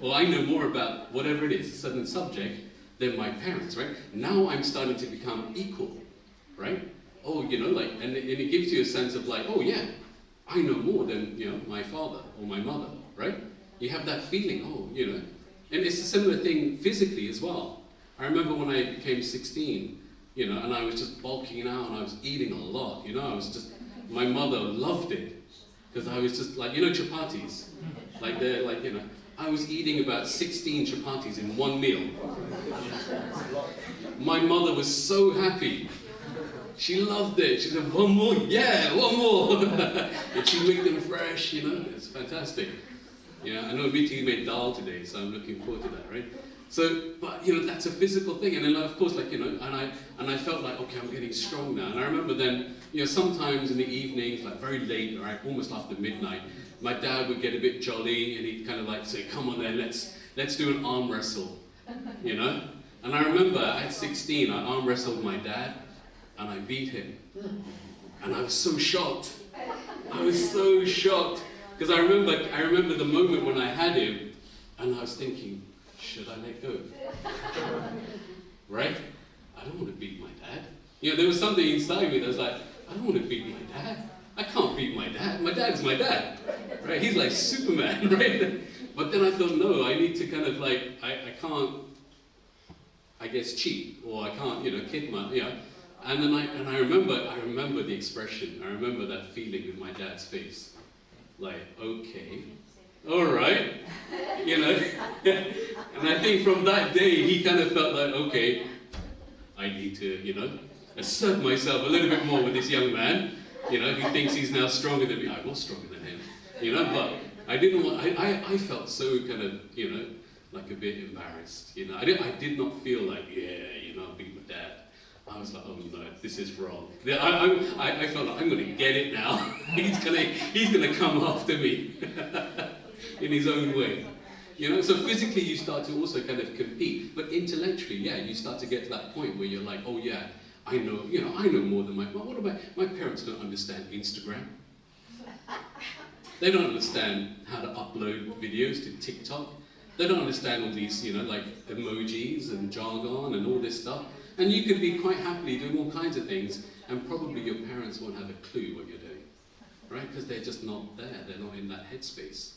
Or I know more about whatever it is, a certain subject, than my parents, right? Now I'm starting to become equal, right? Oh, and it gives you a sense of like, oh yeah, I know more than, my father or my mother, right? You have that feeling, oh, and it's a similar thing physically as well. I remember when I became 16, and I was just bulking out and I was eating a lot, I was just, my mother loved it, because I was just like, chapatis, like they're like, I was eating about 16 chapatis in one meal. My mother was so happy. She loved it. She said, one more? Yeah, one more. And she make them fresh, it's fantastic. I know Viti made dal today, so I'm looking forward to that, right? So, but, that's a physical thing. And then, of course, like, and I felt like, okay, I'm getting strong now. And I remember then, sometimes in the evenings, like very late, or almost after midnight, my dad would get a bit jolly, and he'd kind of like say, come on then, let's do an arm wrestle, And I remember at 16, I arm wrestled my dad, and I beat him. And I was so shocked. I was so shocked. Because I remember the moment when I had him, and I was thinking, should I let go? Right? I don't want to beat my dad. There was something inside me that was like, I don't want to beat my dad. I can't beat my dad. My dad's my dad. Right? He's like Superman, right? But then I thought, no, I need to kind of like, I can't, I guess, cheat, or I can't, kid my, And then I remember the expression, I remember that feeling in my dad's face. Like, okay, all right, And I think from that day, he kind of felt like, okay, I need to, assert myself a little bit more with this young man, who thinks he's now stronger than me. I was stronger than him, but I didn't want, I felt so kind of, like a bit embarrassed, I did not feel like, I'll be my dad. I was like, oh no, this is wrong. I felt like I'm going to get it now. he's gonna come after me in his own way. So physically you start to also kind of compete, but intellectually, you start to get to that point where you're like, oh yeah, I know more than what about my parents don't understand Instagram. They don't understand how to upload videos to TikTok. They don't understand all these, like emojis and jargon and all this stuff. And you could be quite happily doing all kinds of things, and probably your parents won't have a clue what you're doing, right? Because they're just not there. They're not in that headspace,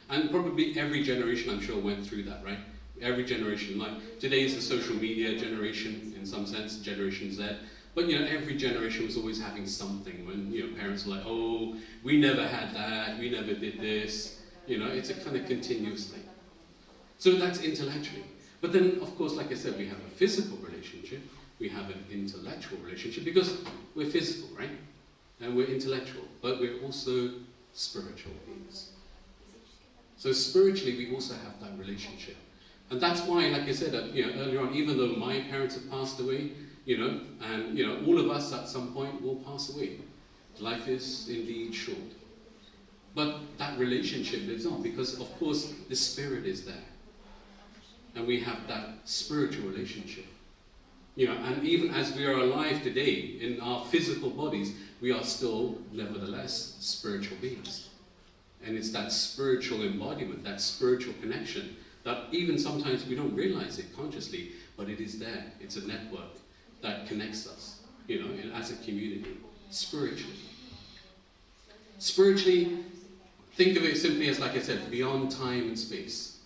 And probably every generation, I'm sure, went through that, right? Every generation, like today is the social media generation, in some sense, Generation Z. But every generation was always having something when parents were like, oh, we never had that, we never did this. It's a kind of continuous thing. So that's intellectually. But then, of course, like I said, we have a physical relationship, we have an intellectual relationship, because we're physical, right? And we're intellectual, but we're also spiritual beings. So spiritually, we also have that relationship. And that's why, like I said, earlier on, even though my parents have passed away, and all of us at some point will pass away. Life is indeed short. But that relationship lives on, because of course the spirit is there. And we have that spiritual relationship. And even as we are alive today in our physical bodies, we are still, nevertheless, spiritual beings. And it's that spiritual embodiment, that spiritual connection, that even sometimes we don't realize it consciously, but it is there. It's a network that connects us, as a community, spiritually. Spiritually, think of it simply as, like I said, beyond time and space.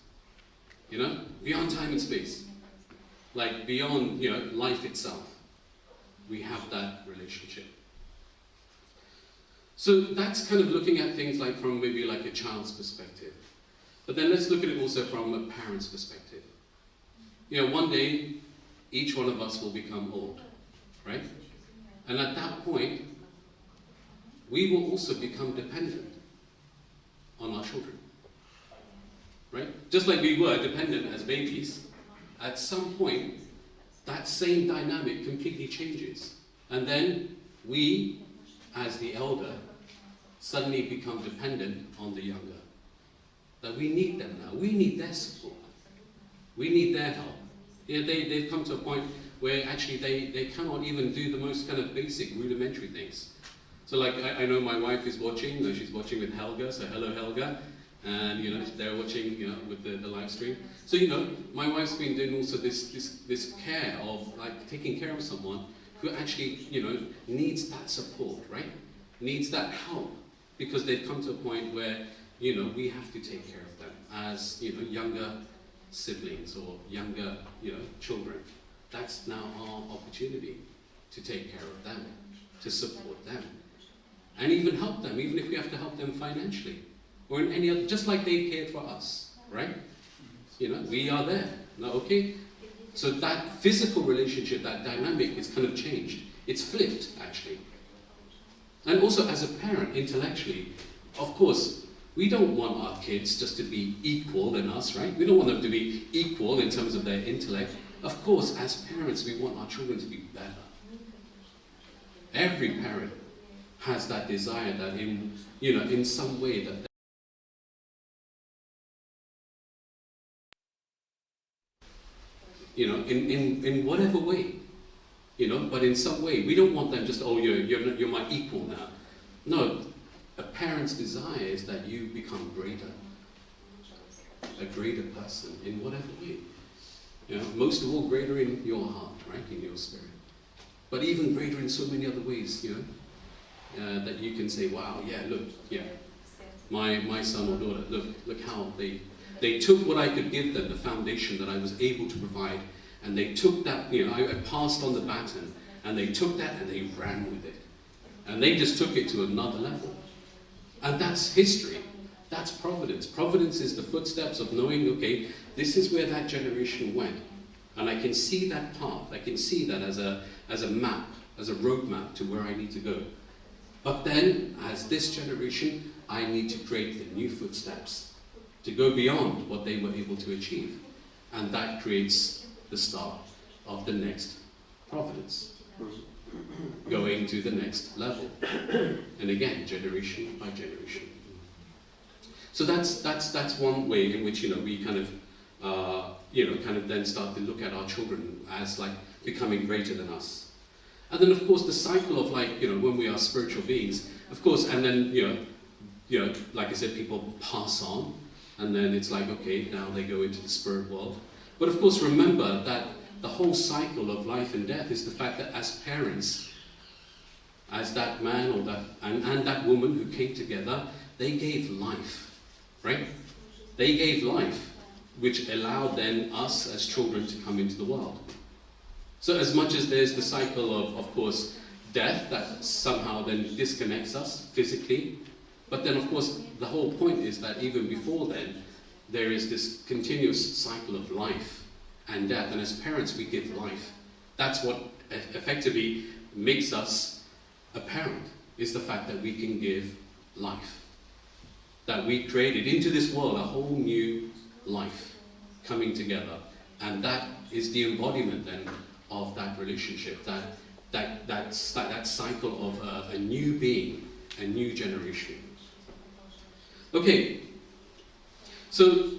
Beyond time and space. Like beyond, life itself. We have that relationship. So that's kind of looking at things like from maybe like a child's perspective. But then let's look at it also from a parent's perspective. One day, each one of us will become old, right? And at that point, we will also become dependent on our children. Right? Just like we were dependent as babies, at some point, that same dynamic completely changes. And then we, as the elder, suddenly become dependent on the younger. That we need them now. We need their support. We need their help. They've come to a point where actually they cannot even do the most kind of basic, rudimentary things. So like, I know my wife is watching, she's watching with Helga, so hello Helga. And they're watching with the live stream. So my wife's been doing also this care of like taking care of someone who actually needs that support, right? Needs that help, because they've come to a point where we have to take care of them as younger siblings or younger children. That's now our opportunity to take care of them, to support them, and even help them, even if we have to help them financially. Or in any other, just like they cared for us, right? We are there. Now, okay? So that physical relationship, that dynamic is kind of changed. It's flipped, actually. And also, as a parent, intellectually, of course, we don't want our kids just to be equal than us, right? We don't want them to be equal in terms of their intellect. Of course, as parents, we want our children to be better. Every parent has that desire that in some way that in whatever way, but in some way, we don't want them just, oh, you're my equal now. No, a parent's desire is that you become greater, a greater person in whatever way. Most of all, greater in your heart, right, in your spirit. But even greater in so many other ways, that you can say, wow, yeah, look, yeah. my son or daughter, look how they took what I could give them, the foundation that I was able to provide, and they took that, I passed on the baton, and they took that and they ran with it. And they just took it to another level. And that's history. That's providence. Providence is the footsteps of knowing, okay, this is where that generation went. And I can see that path. I can see that as a map, as a roadmap to where I need to go. But then, as this generation, I need to create the new footsteps to go beyond what they were able to achieve. And that creates the start of the next providence. Going to the next level. And again, generation by generation. So that's one way in which we kind of then start to look at our children as like becoming greater than us. And then of course the cycle of when we are spiritual beings, of course, and then like I said, people pass on, and then it's like, okay, now they go into the spirit world. But of course remember that the whole cycle of life and death is the fact that as parents, as that man or and that woman who came together, they gave life, right? They gave life, which allowed then us as children to come into the world. So as much as there's the cycle of course, death that somehow then disconnects us physically, but then of course the whole point is that even before then, there is this continuous cycle of life and death, and as parents we give life. That's what effectively makes us a parent, is the fact that we can give life. That we created into this world a whole new life coming together, and that is the embodiment then of that relationship, that cycle of a new being, a new generation. Okay, so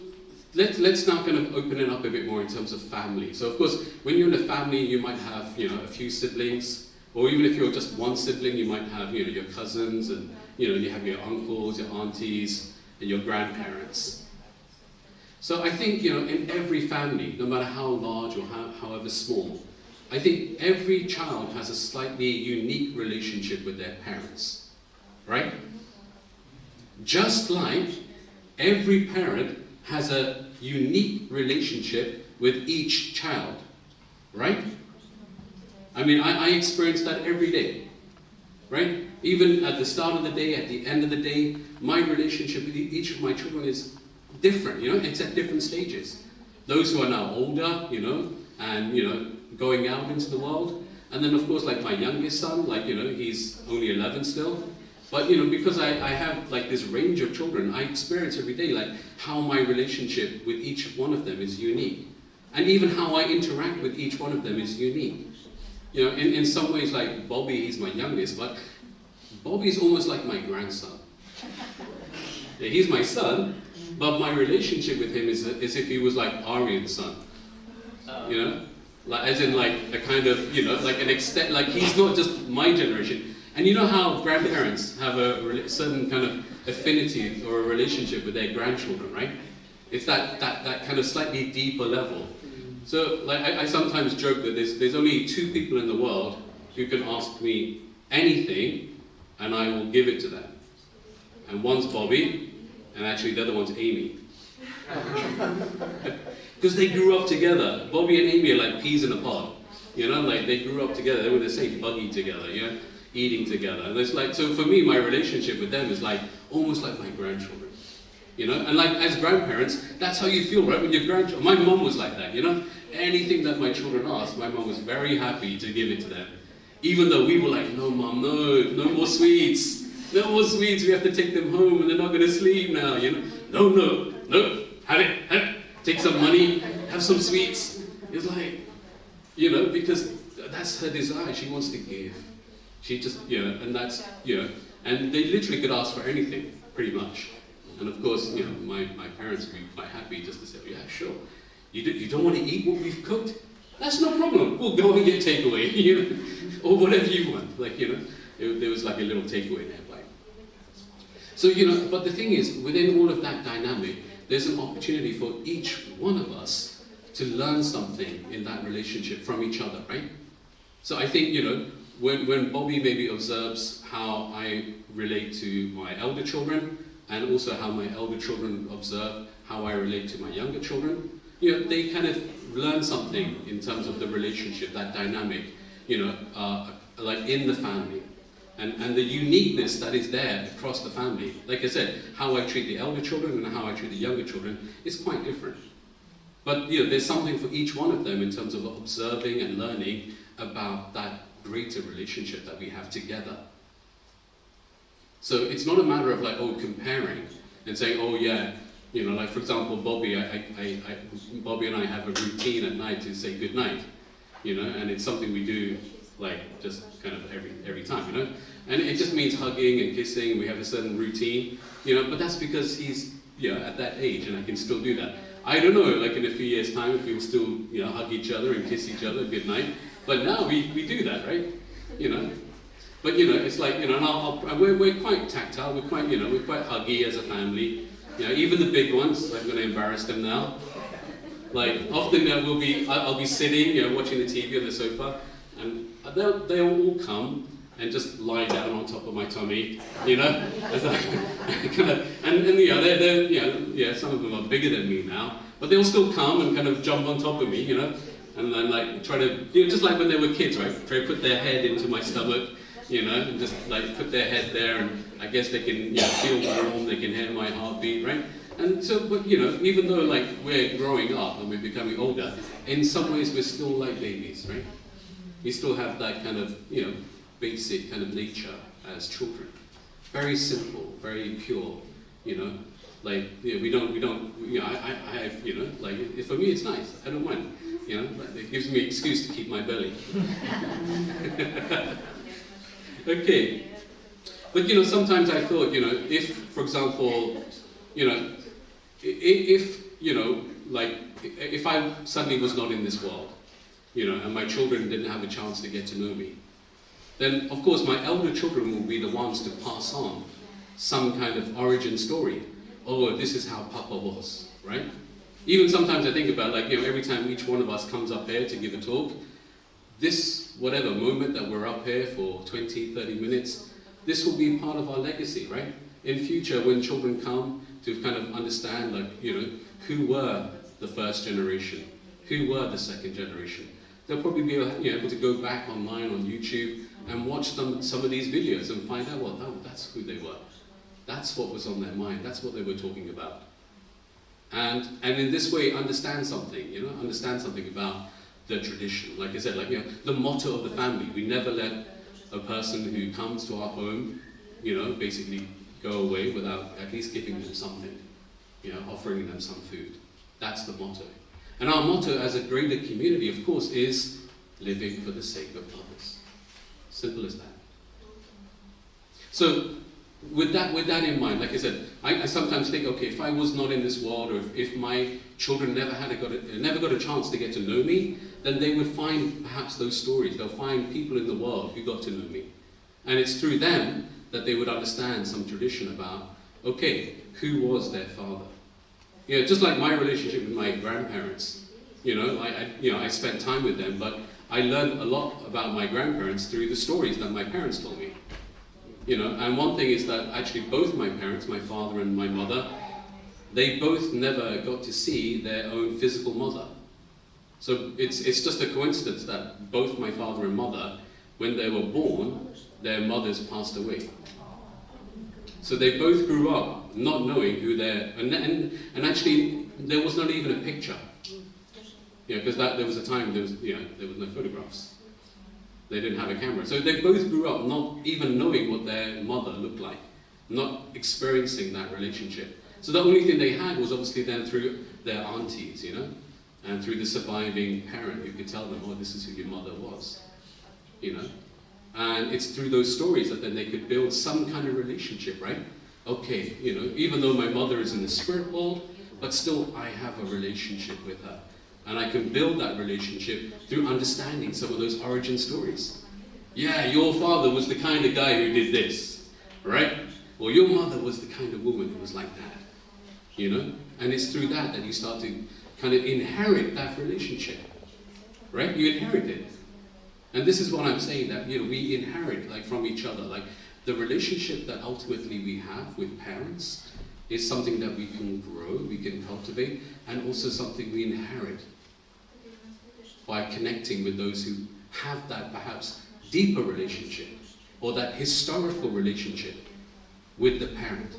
let's now kind of open it up a bit more in terms of family. So of course, when you're in a family, you might have a few siblings, or even if you're just one sibling, you might have your cousins, and you have your uncles, your aunties, and your grandparents. So I think in every family, no matter how large or however small, I think every child has a slightly unique relationship with their parents, right? Just like every parent has a unique relationship with each child, right? I mean, I experience that every day, right? Even at the start of the day, at the end of the day, my relationship with each of my children is different, it's at different stages. Those who are now older, and, going out into the world. And then, of course, like my youngest son, he's only 11 still. But, because I have, this range of children, I experience every day, how my relationship with each one of them is unique. And even how I interact with each one of them is unique. In some ways, like Bobby, he's my youngest, but Bobby's almost like my grandson. Yeah, he's my son, but my relationship with him is as if he was like Aryan's son. As in a kind of, an extent, he's not just my generation. And you know how grandparents have a certain kind of affinity or a relationship with their grandchildren, right? It's that kind of slightly deeper level. So I sometimes joke that there's only two people in the world who can ask me anything and I will give it to them. And one's Bobby, and actually the other one's Amy. Because they grew up together. Bobby and Amy are like peas in a pod. They grew up together. They were the same buggy together, eating together. And it's so for me, my relationship with them is almost like my grandchildren. And as grandparents, that's how you feel, right? When your grandchildren, my mom was like that, anything that my children asked, my mom was very happy to give it to them. Even though we were like, no mom, no more sweets. No more sweets, we have to take them home and they're not gonna sleep now, No, have it. Take some money, have some sweets. It's because that's her desire, she wants to give. She just, and that's, and they literally could ask for anything, pretty much. And of course, my parents would be quite happy just to say, yeah, sure. You don't want to eat what we've cooked? That's no problem. We'll go and get takeaway, or whatever you want. There was a little takeaway there. So, but the thing is, within all of that dynamic, there's an opportunity for each one of us to learn something in that relationship from each other, right? So I think, when Bobby maybe observes how I relate to my elder children, and also how my elder children observe how I relate to my younger children, you know, they kind of learn something in terms of the relationship, that dynamic, you know, like in the family. And the uniqueness that is there across the family. Like I said, how I treat the elder children and how I treat the younger children is quite different. But you know, there's something for each one of them in terms of observing and learning about that greater relationship that we have together. So it's not a matter of like, oh, comparing and saying, oh yeah, you know, like for example, Bobby and I have a routine at night to say good night, you know, and it's something we do like just kind of every time, you know, and it just means hugging and kissing. We have a certain routine, you know, but that's because he's, you know, at that age, and I can still do that. I don't know, like in a few years' time, if we'll still, you know, hug each other and kiss each other good night. But now we do that, right? You know, but you know, it's like, you know, and we're quite tactile. We're quite, you know, we're quite huggy as a family. You know, even the big ones. I'm going to embarrass them now. Like often I'll be sitting, you know, watching the TV on the sofa, and they'll all come and just lie down on top of my tummy, you know, as I kind of, and you know, they're you know, yeah, some of them are bigger than me now, but they'll still come and kind of jump on top of me, you know, and then like try to, you know, just like when they were kids, right? Try to put their head into my stomach, you know, and just like put their head there, and I guess they can, you know, feel warm, they can hear my heartbeat, right? And so, but you know, even though like we're growing up and we're becoming older, in some ways we're still like babies, right? We still have that kind of, you know, basic kind of nature as children. Very simple, very pure, you know. Like, you know, we don't, you know, I have, you know, like, for me it's nice, I don't mind, you know, it gives me an excuse to keep my belly. Okay. But, you know, sometimes I thought, you know, if, for example, you know, if, you know, like, if I suddenly was not in this world, you know, and my children didn't have a chance to get to know me, then of course my elder children will be the ones to pass on some kind of origin story. Oh, this is how Papa was, right? Even sometimes I think about, like, you know, every time each one of us comes up here to give a talk, this, whatever moment that we're up here for 20, 30 minutes, this will be part of our legacy, right? In future, when children come to kind of understand, like, you know, who were the first generation, who were the second generation, they'll probably be, you know, able to go back online on YouTube and watch some of these videos and find out, well, oh, that's who they were. That's what was on their mind. That's what they were talking about. And in this way, understand something, you know, understand something about the tradition. Like I said, like, you know, the motto of the family. We never let a person who comes to our home, you know, basically go away without at least giving them something, you know, offering them some food. That's the motto. And our motto as a greater community, of course, is living for the sake of others. Simple as that. So, with that in mind, like I said, I sometimes think, okay, if I was not in this world, or if my children never got a chance to get to know me, then they would find perhaps those stories. They'll find people in the world who got to know me. And it's through them that they would understand some tradition about, okay, who was their father? You know, just like my relationship with my grandparents, you know, I spent time with them, but I learned a lot about my grandparents through the stories that my parents told me. You know, and one thing is that actually both my parents, my father and my mother, they both never got to see their own physical mother. So it's just a coincidence that both my father and mother, when they were born, their mothers passed away. So they both grew up not knowing who their, and actually there was not even a picture. You know, because there was a time there was no photographs. They didn't have a camera. So they both grew up not even knowing what their mother looked like, not experiencing that relationship. So the only thing they had was obviously then through their aunties, you know, and through the surviving parent who could tell them, oh, this is who your mother was, you know. And it's through those stories that then they could build some kind of relationship, right? Okay, you know, even though my mother is in the spirit world, but still I have a relationship with her. And I can build that relationship through understanding some of those origin stories. Yeah, your father was the kind of guy who did this, right? Well, your mother was the kind of woman who was like that, you know? And it's through that you start to kind of inherit that relationship, right? You inherit it. And this is what I'm saying, that, you know, we inherit, like, from each other. Like, the relationship that ultimately we have with parents is something that we can grow, we can cultivate, and also something we inherit by connecting with those who have that perhaps deeper relationship or that historical relationship with the parent.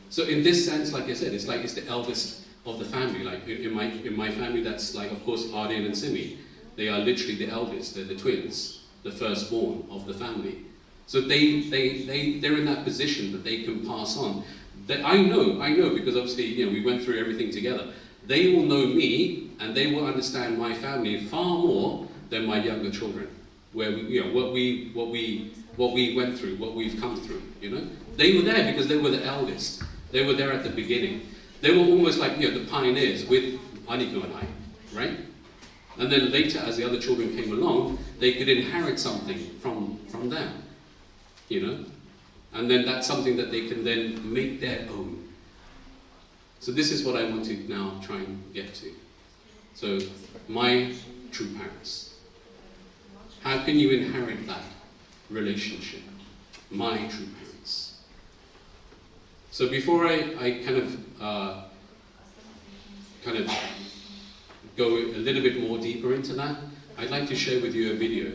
So in this sense, like I said, it's like it's the eldest of the family. Like in my family, that's like, of course, Arden and Simi. They are literally the eldest, they're the twins, the firstborn of the family. So they're in that position that they can pass on. That I know, because obviously, we went through everything together. They will know me, and they will understand my family far more than my younger children. Where what we went through, what we've come through. They were there because they were the eldest. They were there at the beginning. They were almost like the pioneers with Aniko and I, right? And then later, as the other children came along, they could inherit something from them, and then that's something that they can then make their own. So this is what I want to now try and get to. So, my true parents. How can you inherit that relationship? My true parents. So before I kind of go a little bit more deeper into that, I'd like to share with you a video.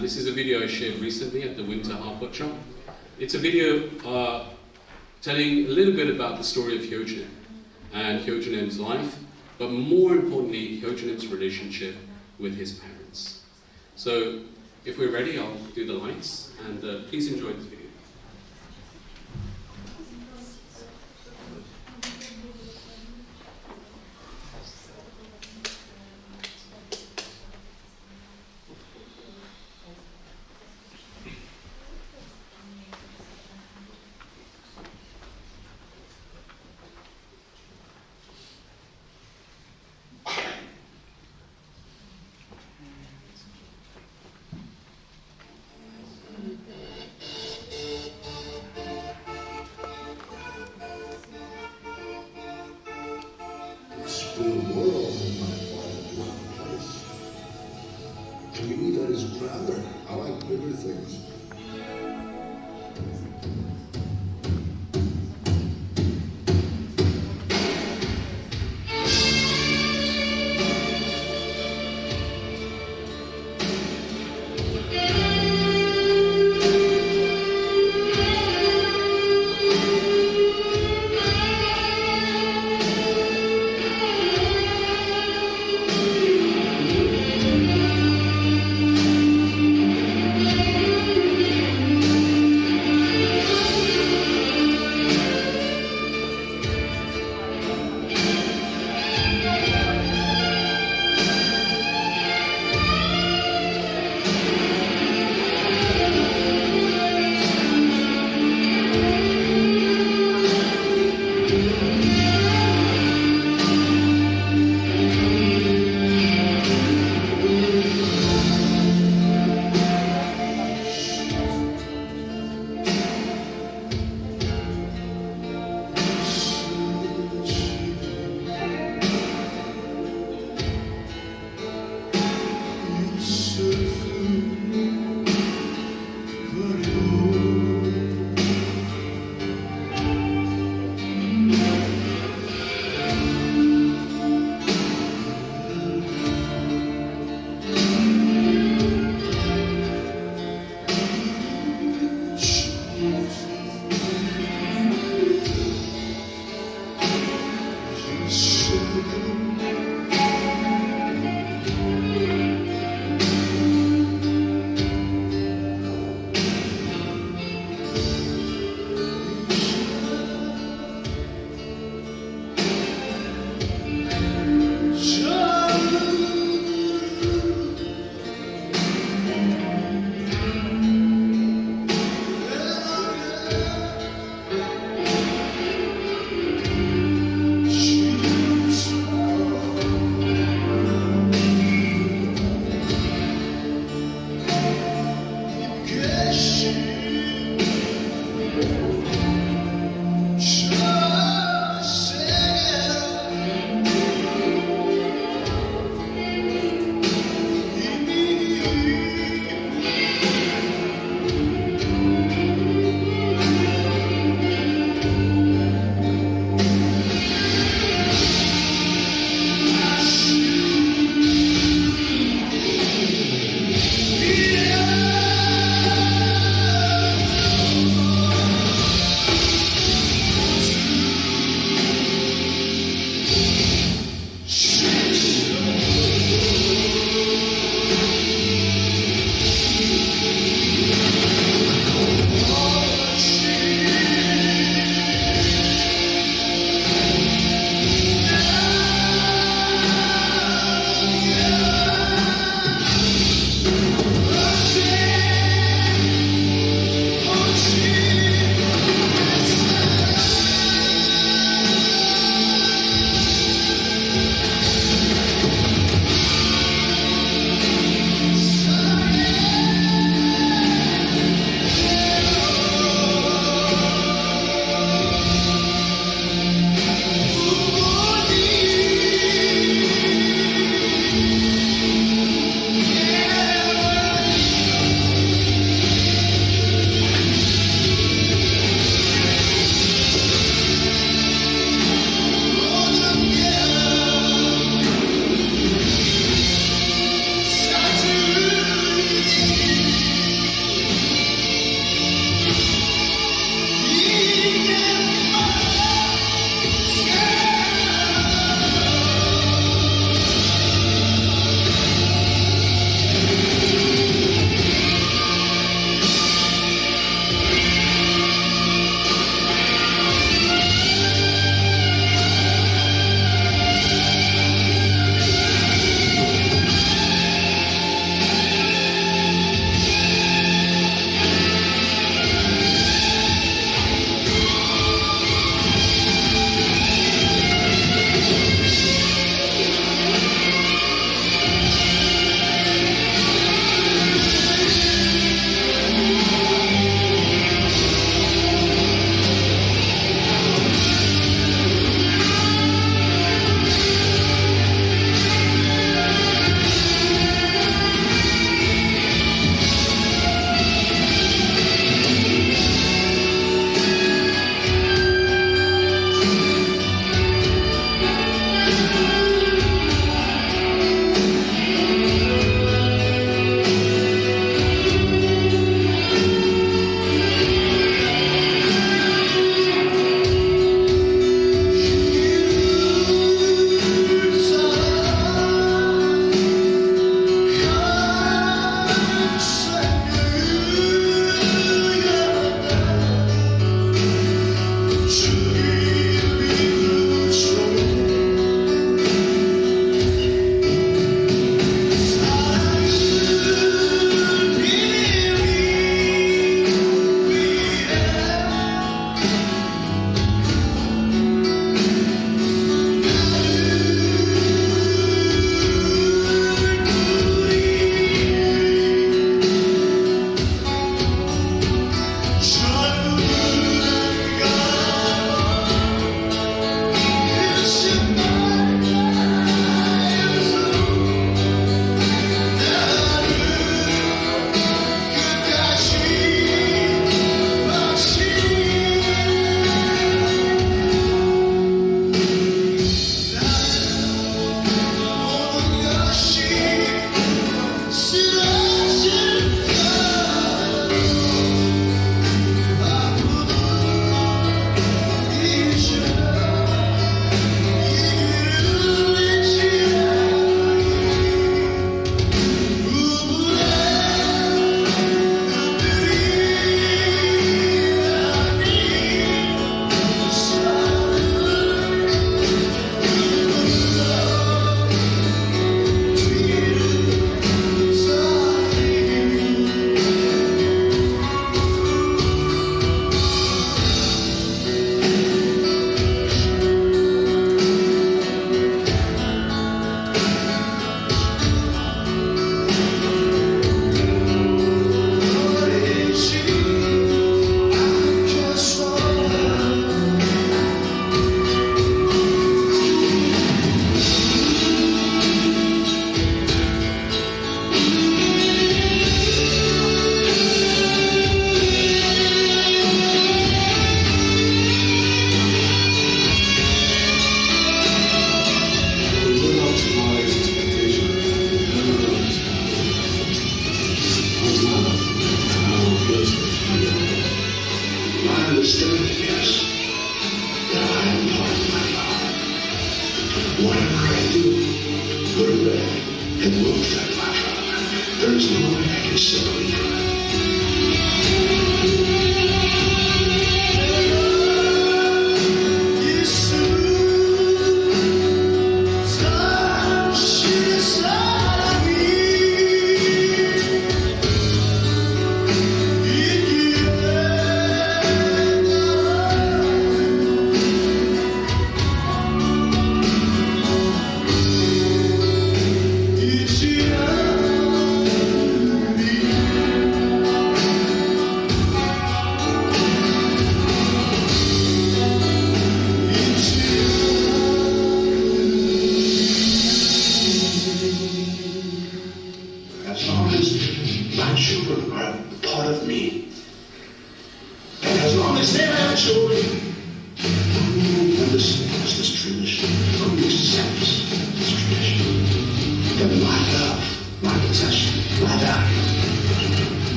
This is a video I shared recently at the Winter Harp Workshop. It's a video telling a little bit about the story of Hyojunim and Hyojunim's life, but more importantly, Hyojunim's relationship with his parents. So, if we're ready, I'll do the lights, and please enjoy this video.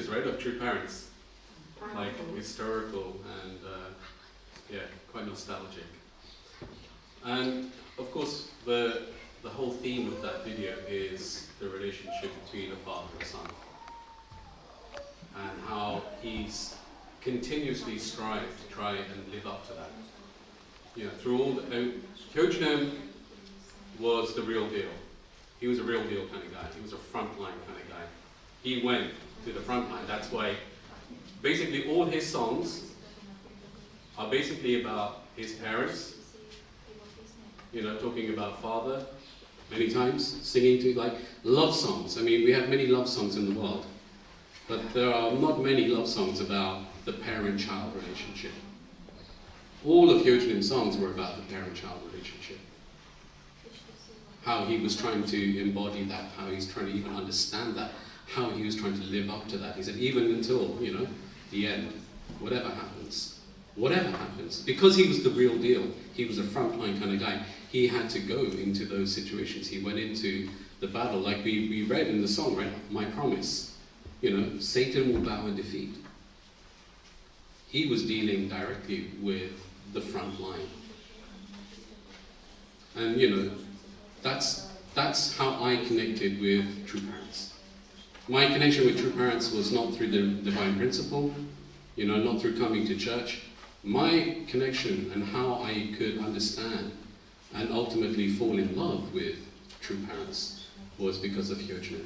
right, of true parents. Like historical and, yeah, quite nostalgic. And of course, the whole theme of that video is the relationship between a father and son. And how he's continuously strived to try and live up to that. You know, through all the... Hyojin was the real deal. He was a real deal kind of guy. He was a frontline kind of guy. He went to the front line. That's why basically all his songs are basically about his parents, you know, talking about father many times, singing to like love songs. I mean, we have many love songs in the world, but there are not many love songs about the parent-child relationship. All of Hyojin's songs were about the parent-child relationship. How he was trying to embody that, how he's trying to even understand that, how he was trying to live up to that. He said, even until, you know, the end, whatever happens, because he was the real deal, he was a frontline kind of guy, he had to go into those situations. He went into the battle, like we read in the song, right? My promise. You know, Satan will bow in defeat. He was dealing directly with the front line. And, you know, that's how I connected with true parents. My connection with true parents was not through the divine principle, you know, not through coming to church. My connection and how I could understand and ultimately fall in love with true parents was because of Hyojin.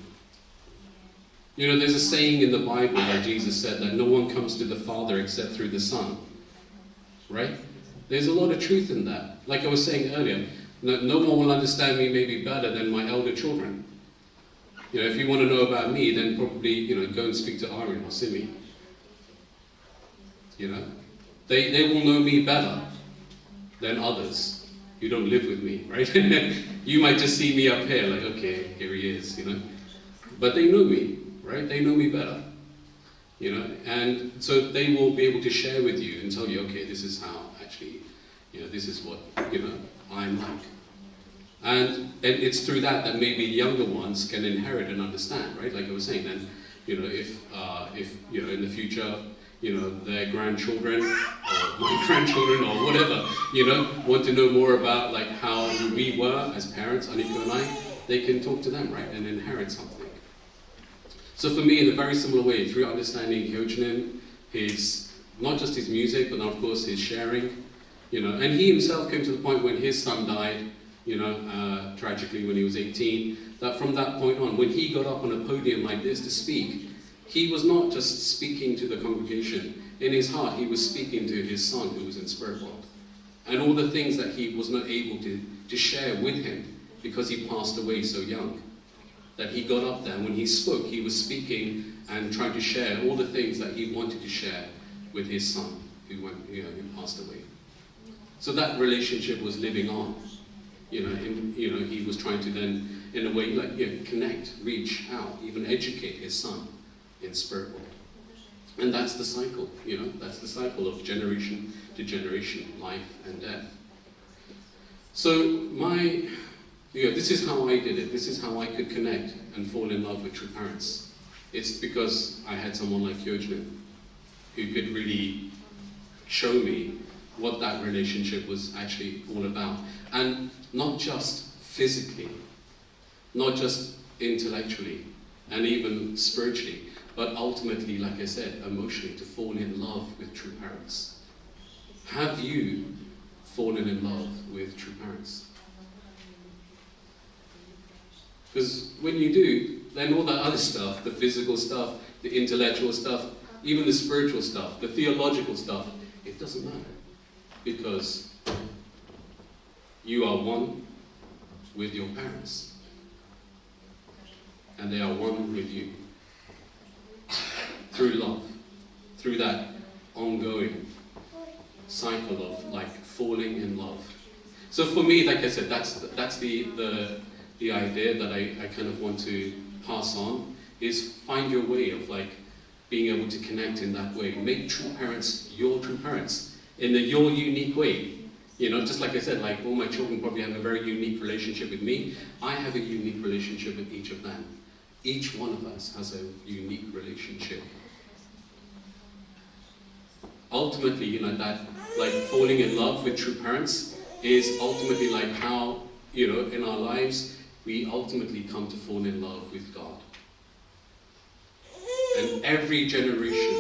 You know, there's a saying in the Bible that Jesus said that no one comes to the Father except through the Son, right? There's a lot of truth in that. Like I was saying earlier, no one will understand me maybe better than my elder children. You know, if you want to know about me, then probably, you know, go and speak to Aryan or Simi. You know, they will know me better than others who don't live with me, right? You might just see me up here, like, okay, here he is, you know. But they know me, right? They know me better, you know. And so they will be able to share with you and tell you, okay, this is how actually, you know, this is what, you know, I'm like. And it's through that maybe younger ones can inherit and understand, right? Like I was saying, then, you know, if you know, in the future, you know, their grandchildren or my grandchildren or whatever, you know, want to know more about like how we were as parents, Aniko and I, they can talk to them, right, and inherit something. So for me, in a very similar way, through understanding Hyojin, his, not just his music, but of course his sharing, you know, and he himself came to the point when his son died, you know, tragically when he was 18, that from that point on, when he got up on a podium like this to speak, he was not just speaking to the congregation. In his heart, he was speaking to his son who was in spirit world. And all the things that he was not able to share with him because he passed away so young. That he got up there, and when he spoke, he was speaking and trying to share all the things that he wanted to share with his son who passed away. So that relationship was living on. You know, he was trying to then, in a way, like, you know, connect, reach out, even educate his son in spirit world. And that's the cycle, you know, that's the cycle of generation to generation, life and death. So this is how I did it. This is how I could connect and fall in love with true parents. It's because I had someone like Hyojin who could really show me what that relationship was actually all about. And not just physically, not just intellectually, and even spiritually, but ultimately, like I said, emotionally, to fall in love with true parents. Have you fallen in love with true parents? Because when you do, then all that other stuff, the physical stuff, the intellectual stuff, even the spiritual stuff, the theological stuff, it doesn't matter. Because you are one with your parents. And they are one with you. Through love. Through that ongoing cycle of like falling in love. So for me, like I said, that's the idea that I kind of want to pass on, is find your way of like being able to connect in that way. Make true parents your true parents in your unique way. You know, just like I said, like all my children probably have a very unique relationship with me. I have a unique relationship with each of them. Each one of us has a unique relationship ultimately, you know, that like falling in love with true parents is ultimately like how, you know, in our lives we ultimately come to fall in love with God. And every generation,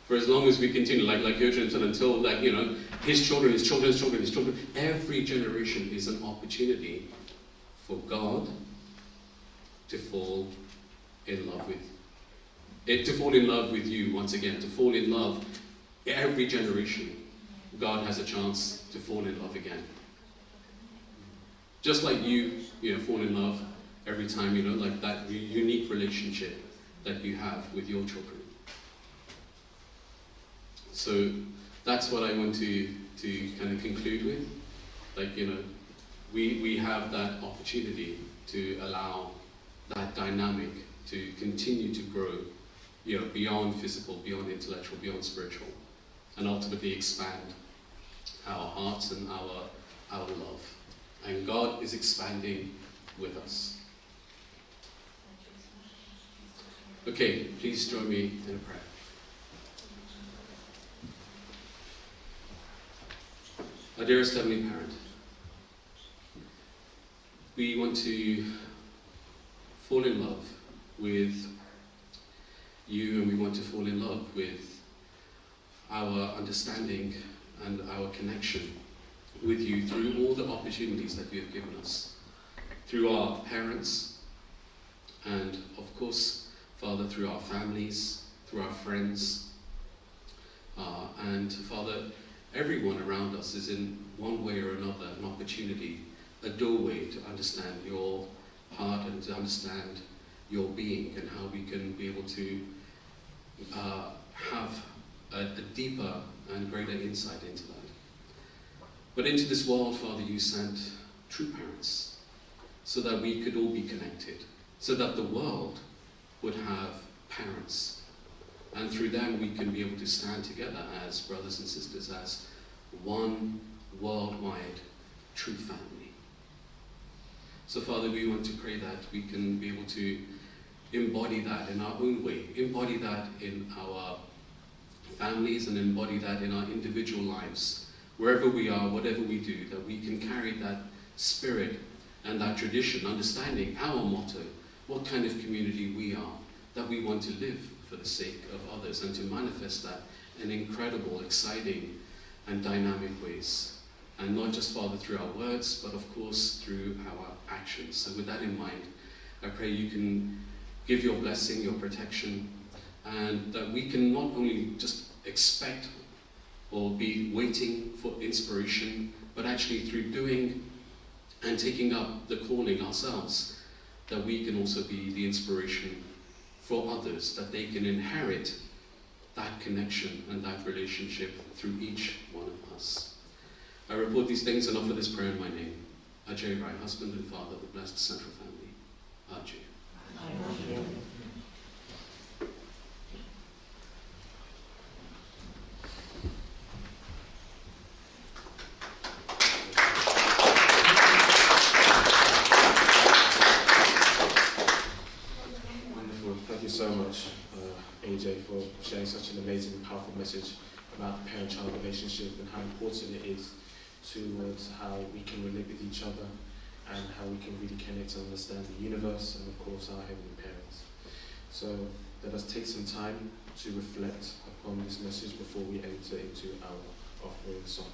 for as long as we continue, like Eugene said, until that, you know, his children, every generation is an opportunity for God to fall in love with it, to fall in love with you once again, to fall in love. Every generation, God has a chance to fall in love again. Just like you know, fall in love every time, you know, like that unique relationship that you have with your children. So that's what I want to kind of conclude with. Like, you know, we have that opportunity to allow that dynamic to continue to grow, you know, beyond physical, beyond intellectual, beyond spiritual, and ultimately expand our hearts and our love. And God is expanding with us. Okay, please join me in a prayer. Our dearest Heavenly Parent, we want to fall in love with you, and we want to fall in love with our understanding and our connection with you through all the opportunities that you have given us, through our parents, and of course, Father, through our families, through our friends, and Father, everyone around us is in one way or another an opportunity, a doorway to understand your heart and to understand your being, and how we can be able to have a deeper and greater insight into that. But into this world, Father, you sent true parents so that we could all be connected, so that the world would have parents, and through them we can be able to stand together as brothers and sisters, as one worldwide true family. So Father, we want to pray that we can be able to embody that in our own way, embody that in our families, and embody that in our individual lives, wherever we are, whatever we do, that we can carry that spirit and that tradition, understanding our motto, what kind of community we are, that we want to live for the sake of others, and to manifest that in incredible, exciting, and dynamic ways. And not just, Father, through our words, but of course through our actions. So with that in mind, I pray you can give your blessing, your protection, and that we can not only just expect or be waiting for inspiration, but actually through doing and taking up the calling ourselves, that we can also be the inspiration for others, that they can inherit that connection and that relationship through each one of us. I report these things and offer this prayer in my name. Ajay, right, husband and father of the blessed central family. Ajay. Wonderful. Thank you so much, Ajay, for sharing such an amazing, powerful message about the parent-child relationship and how important it is towards how we can relate with each other and how we can really connect and understand the universe and, of course, our heavenly parents. So let us take some time to reflect upon this message before we enter into our offering song.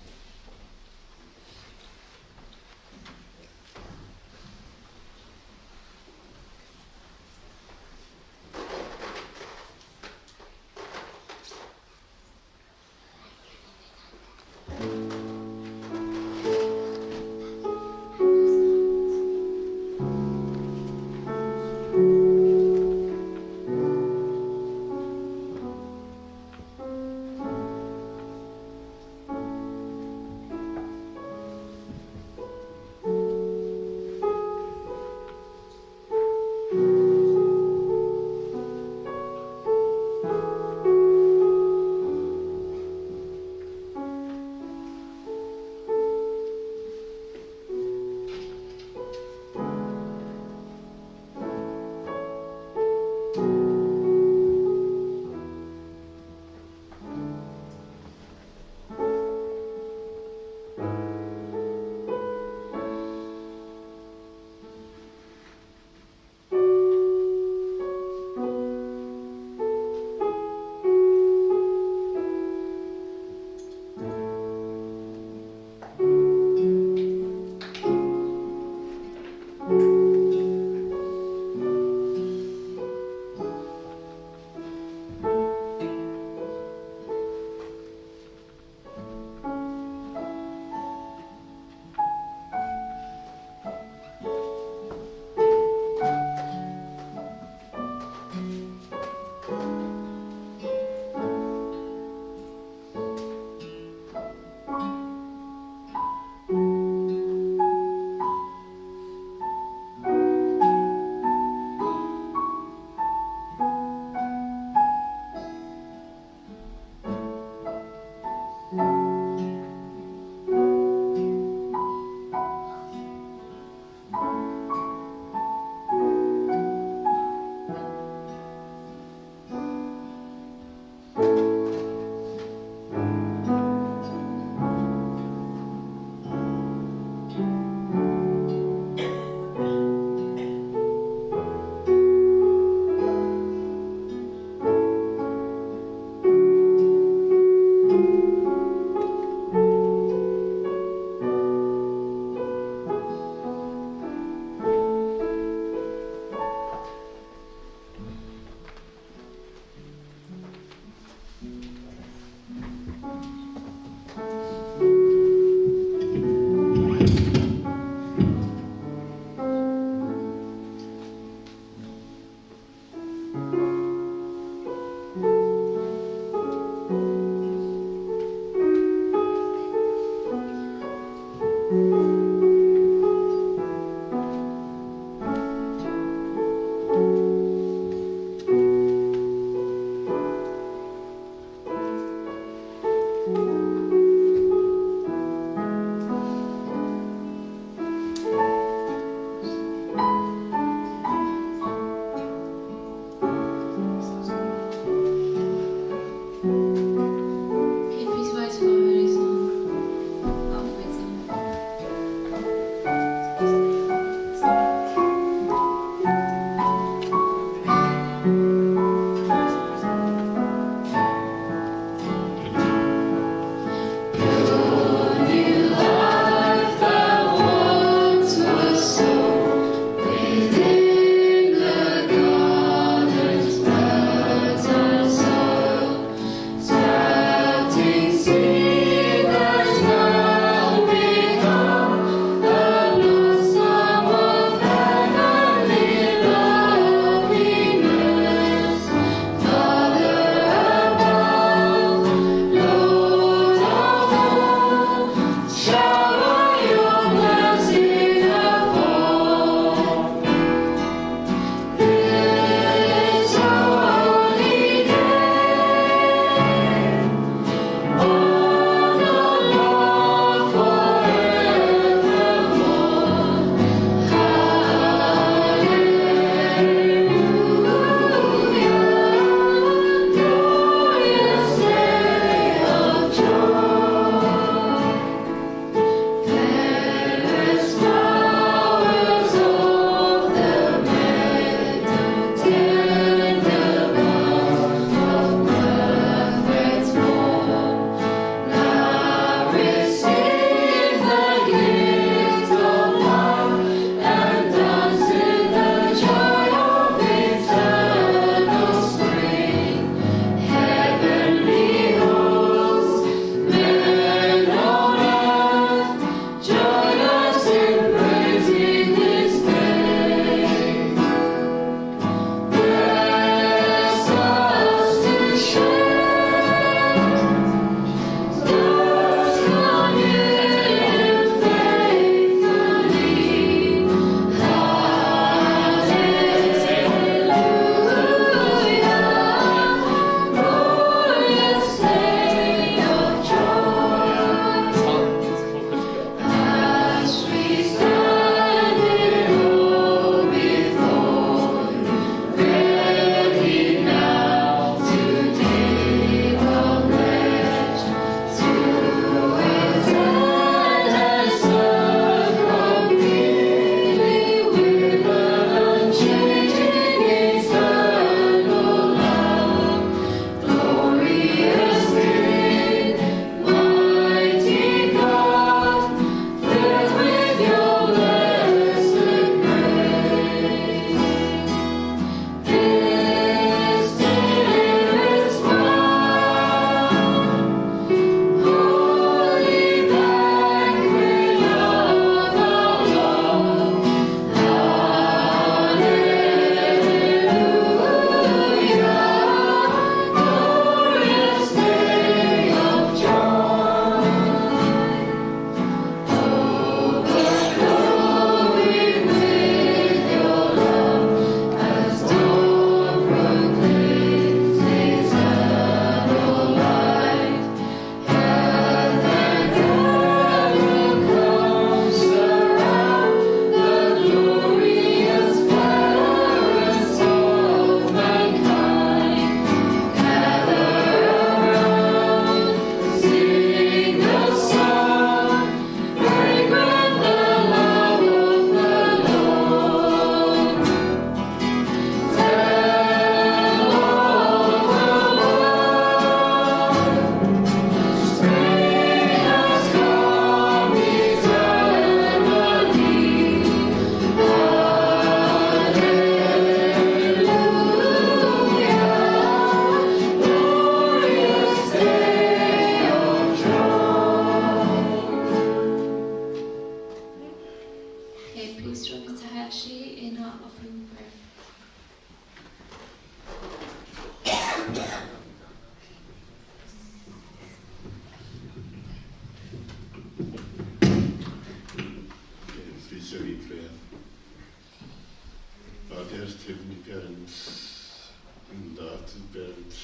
two parents.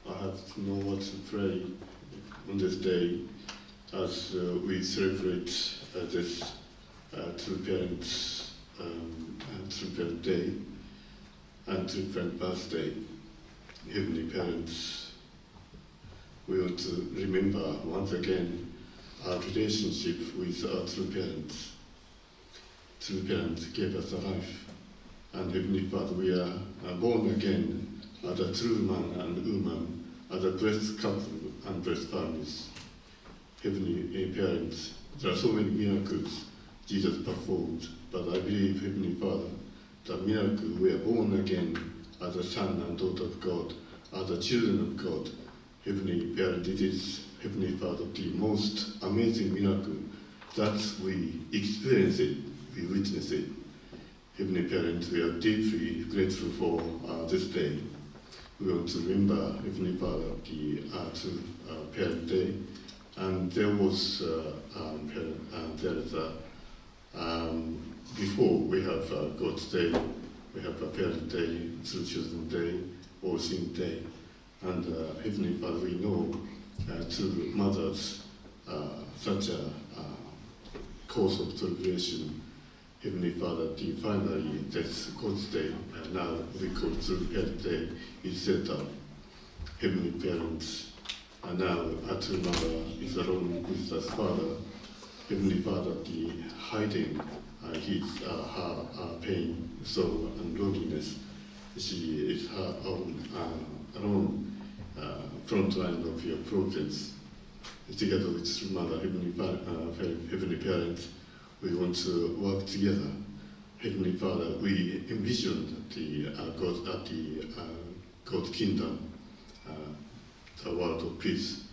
I have to know what to pray on this day as we celebrate this two parents day and two parent birthday. Heavenly Parents, we want to remember once again our relationship with our true parents. True parents gave us a life, and Heavenly Father, we are born again as a true man and woman, as a blessed couple and blessed families. Heavenly Parents, there are so many miracles Jesus performed, but I believe, Heavenly Father, the miracle we are born again as a son and daughter of God, as the children of God. Heavenly Parent, it is, Heavenly Father, the most amazing miracle that we experience it, we witness it. Heavenly Parent, we are deeply grateful for this day. We want to remember, Heavenly Father, the two Parent Day, and there was before we have God's Day, we have a Parent Day, True Children Day, All Saints Day, and Heavenly Father, we know to mothers such a cause of celebration. Heavenly Father, finally, that's God's Day, and now we call True Parent Day, is set up. Heavenly Parents, and now our true mother is alone with us, Father. Heavenly Father, the hiding her pain, sorrow, and loneliness. She is her own front line of your providence. Together with true mother, Heavenly Parents, we want to work together. Heavenly Father, we envision the God's kingdom, the world of peace,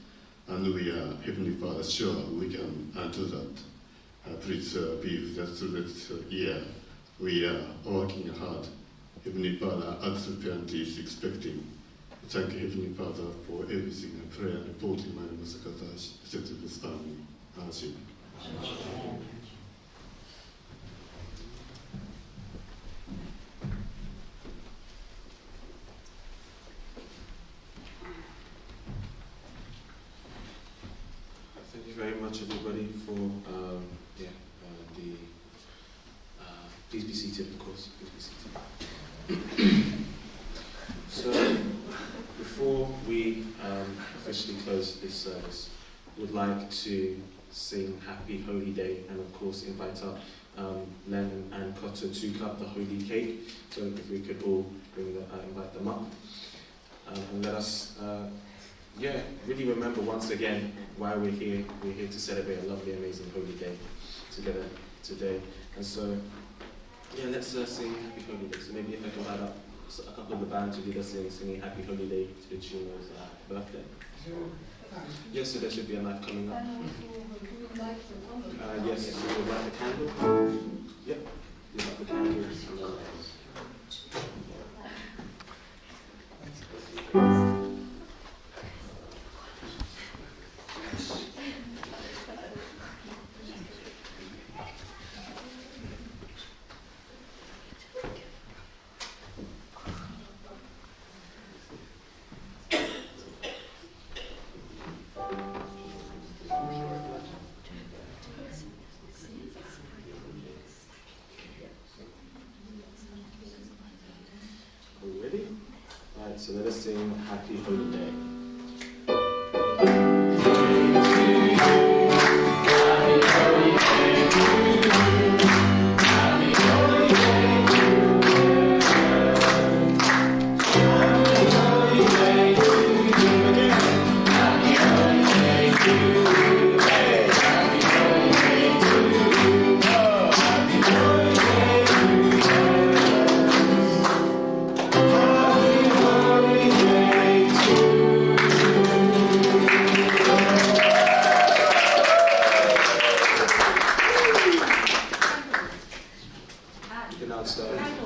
and we are, Heavenly Father, sure we can do that. Please be with us through this year. We are working hard. Heavenly Father, as the parent is expecting. Thank you, Heavenly Father, for everything. I pray and report in my name, set to this family. Ajay. Thank you very much, everybody, for please be seated, of course. Please be seated. So, before we officially close this service, would like to sing Happy Holy Day, and of course invite up Len and Koto to cut the holy cake. So if we could all invite them up, and let us really remember once again why we're here. We're here to celebrate a lovely, amazing holy day together today. And so, let's sing Happy Holy Day. So maybe if I can add up a couple of the band to lead us singing Happy Holy Day to the tune of birthday. Yes, so there should be a knife coming up. Yes, so we'll light the candle. Yep, we'll light the candles. So let us sing Happy Holy Day.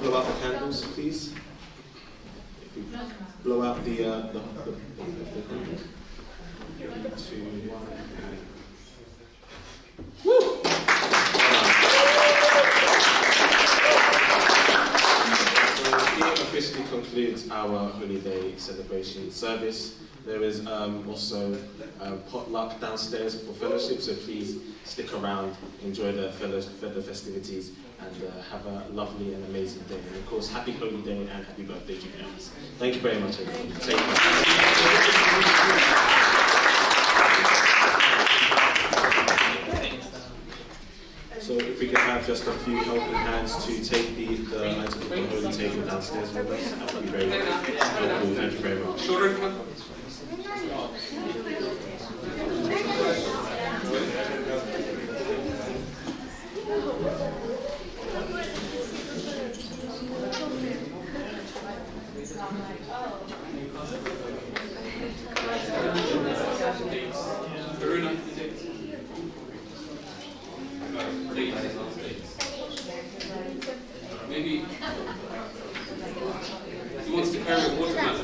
Blow out the candles, please. If we blow out the candles. 3, 2, 1. Woo! So here officially concludes our Holy Day celebration service. There is also potluck downstairs for fellowship, so please stick around, enjoy the festivities, and have a lovely and amazing day. And of course, happy Holy Day and happy birthday to parents. Thank you very much, everyone. Take care. So if we could have just a few helping hands to take the items from the holy table downstairs with us, that would be very helpful. Thank you very much. Maybe he wants to carry a watermelon.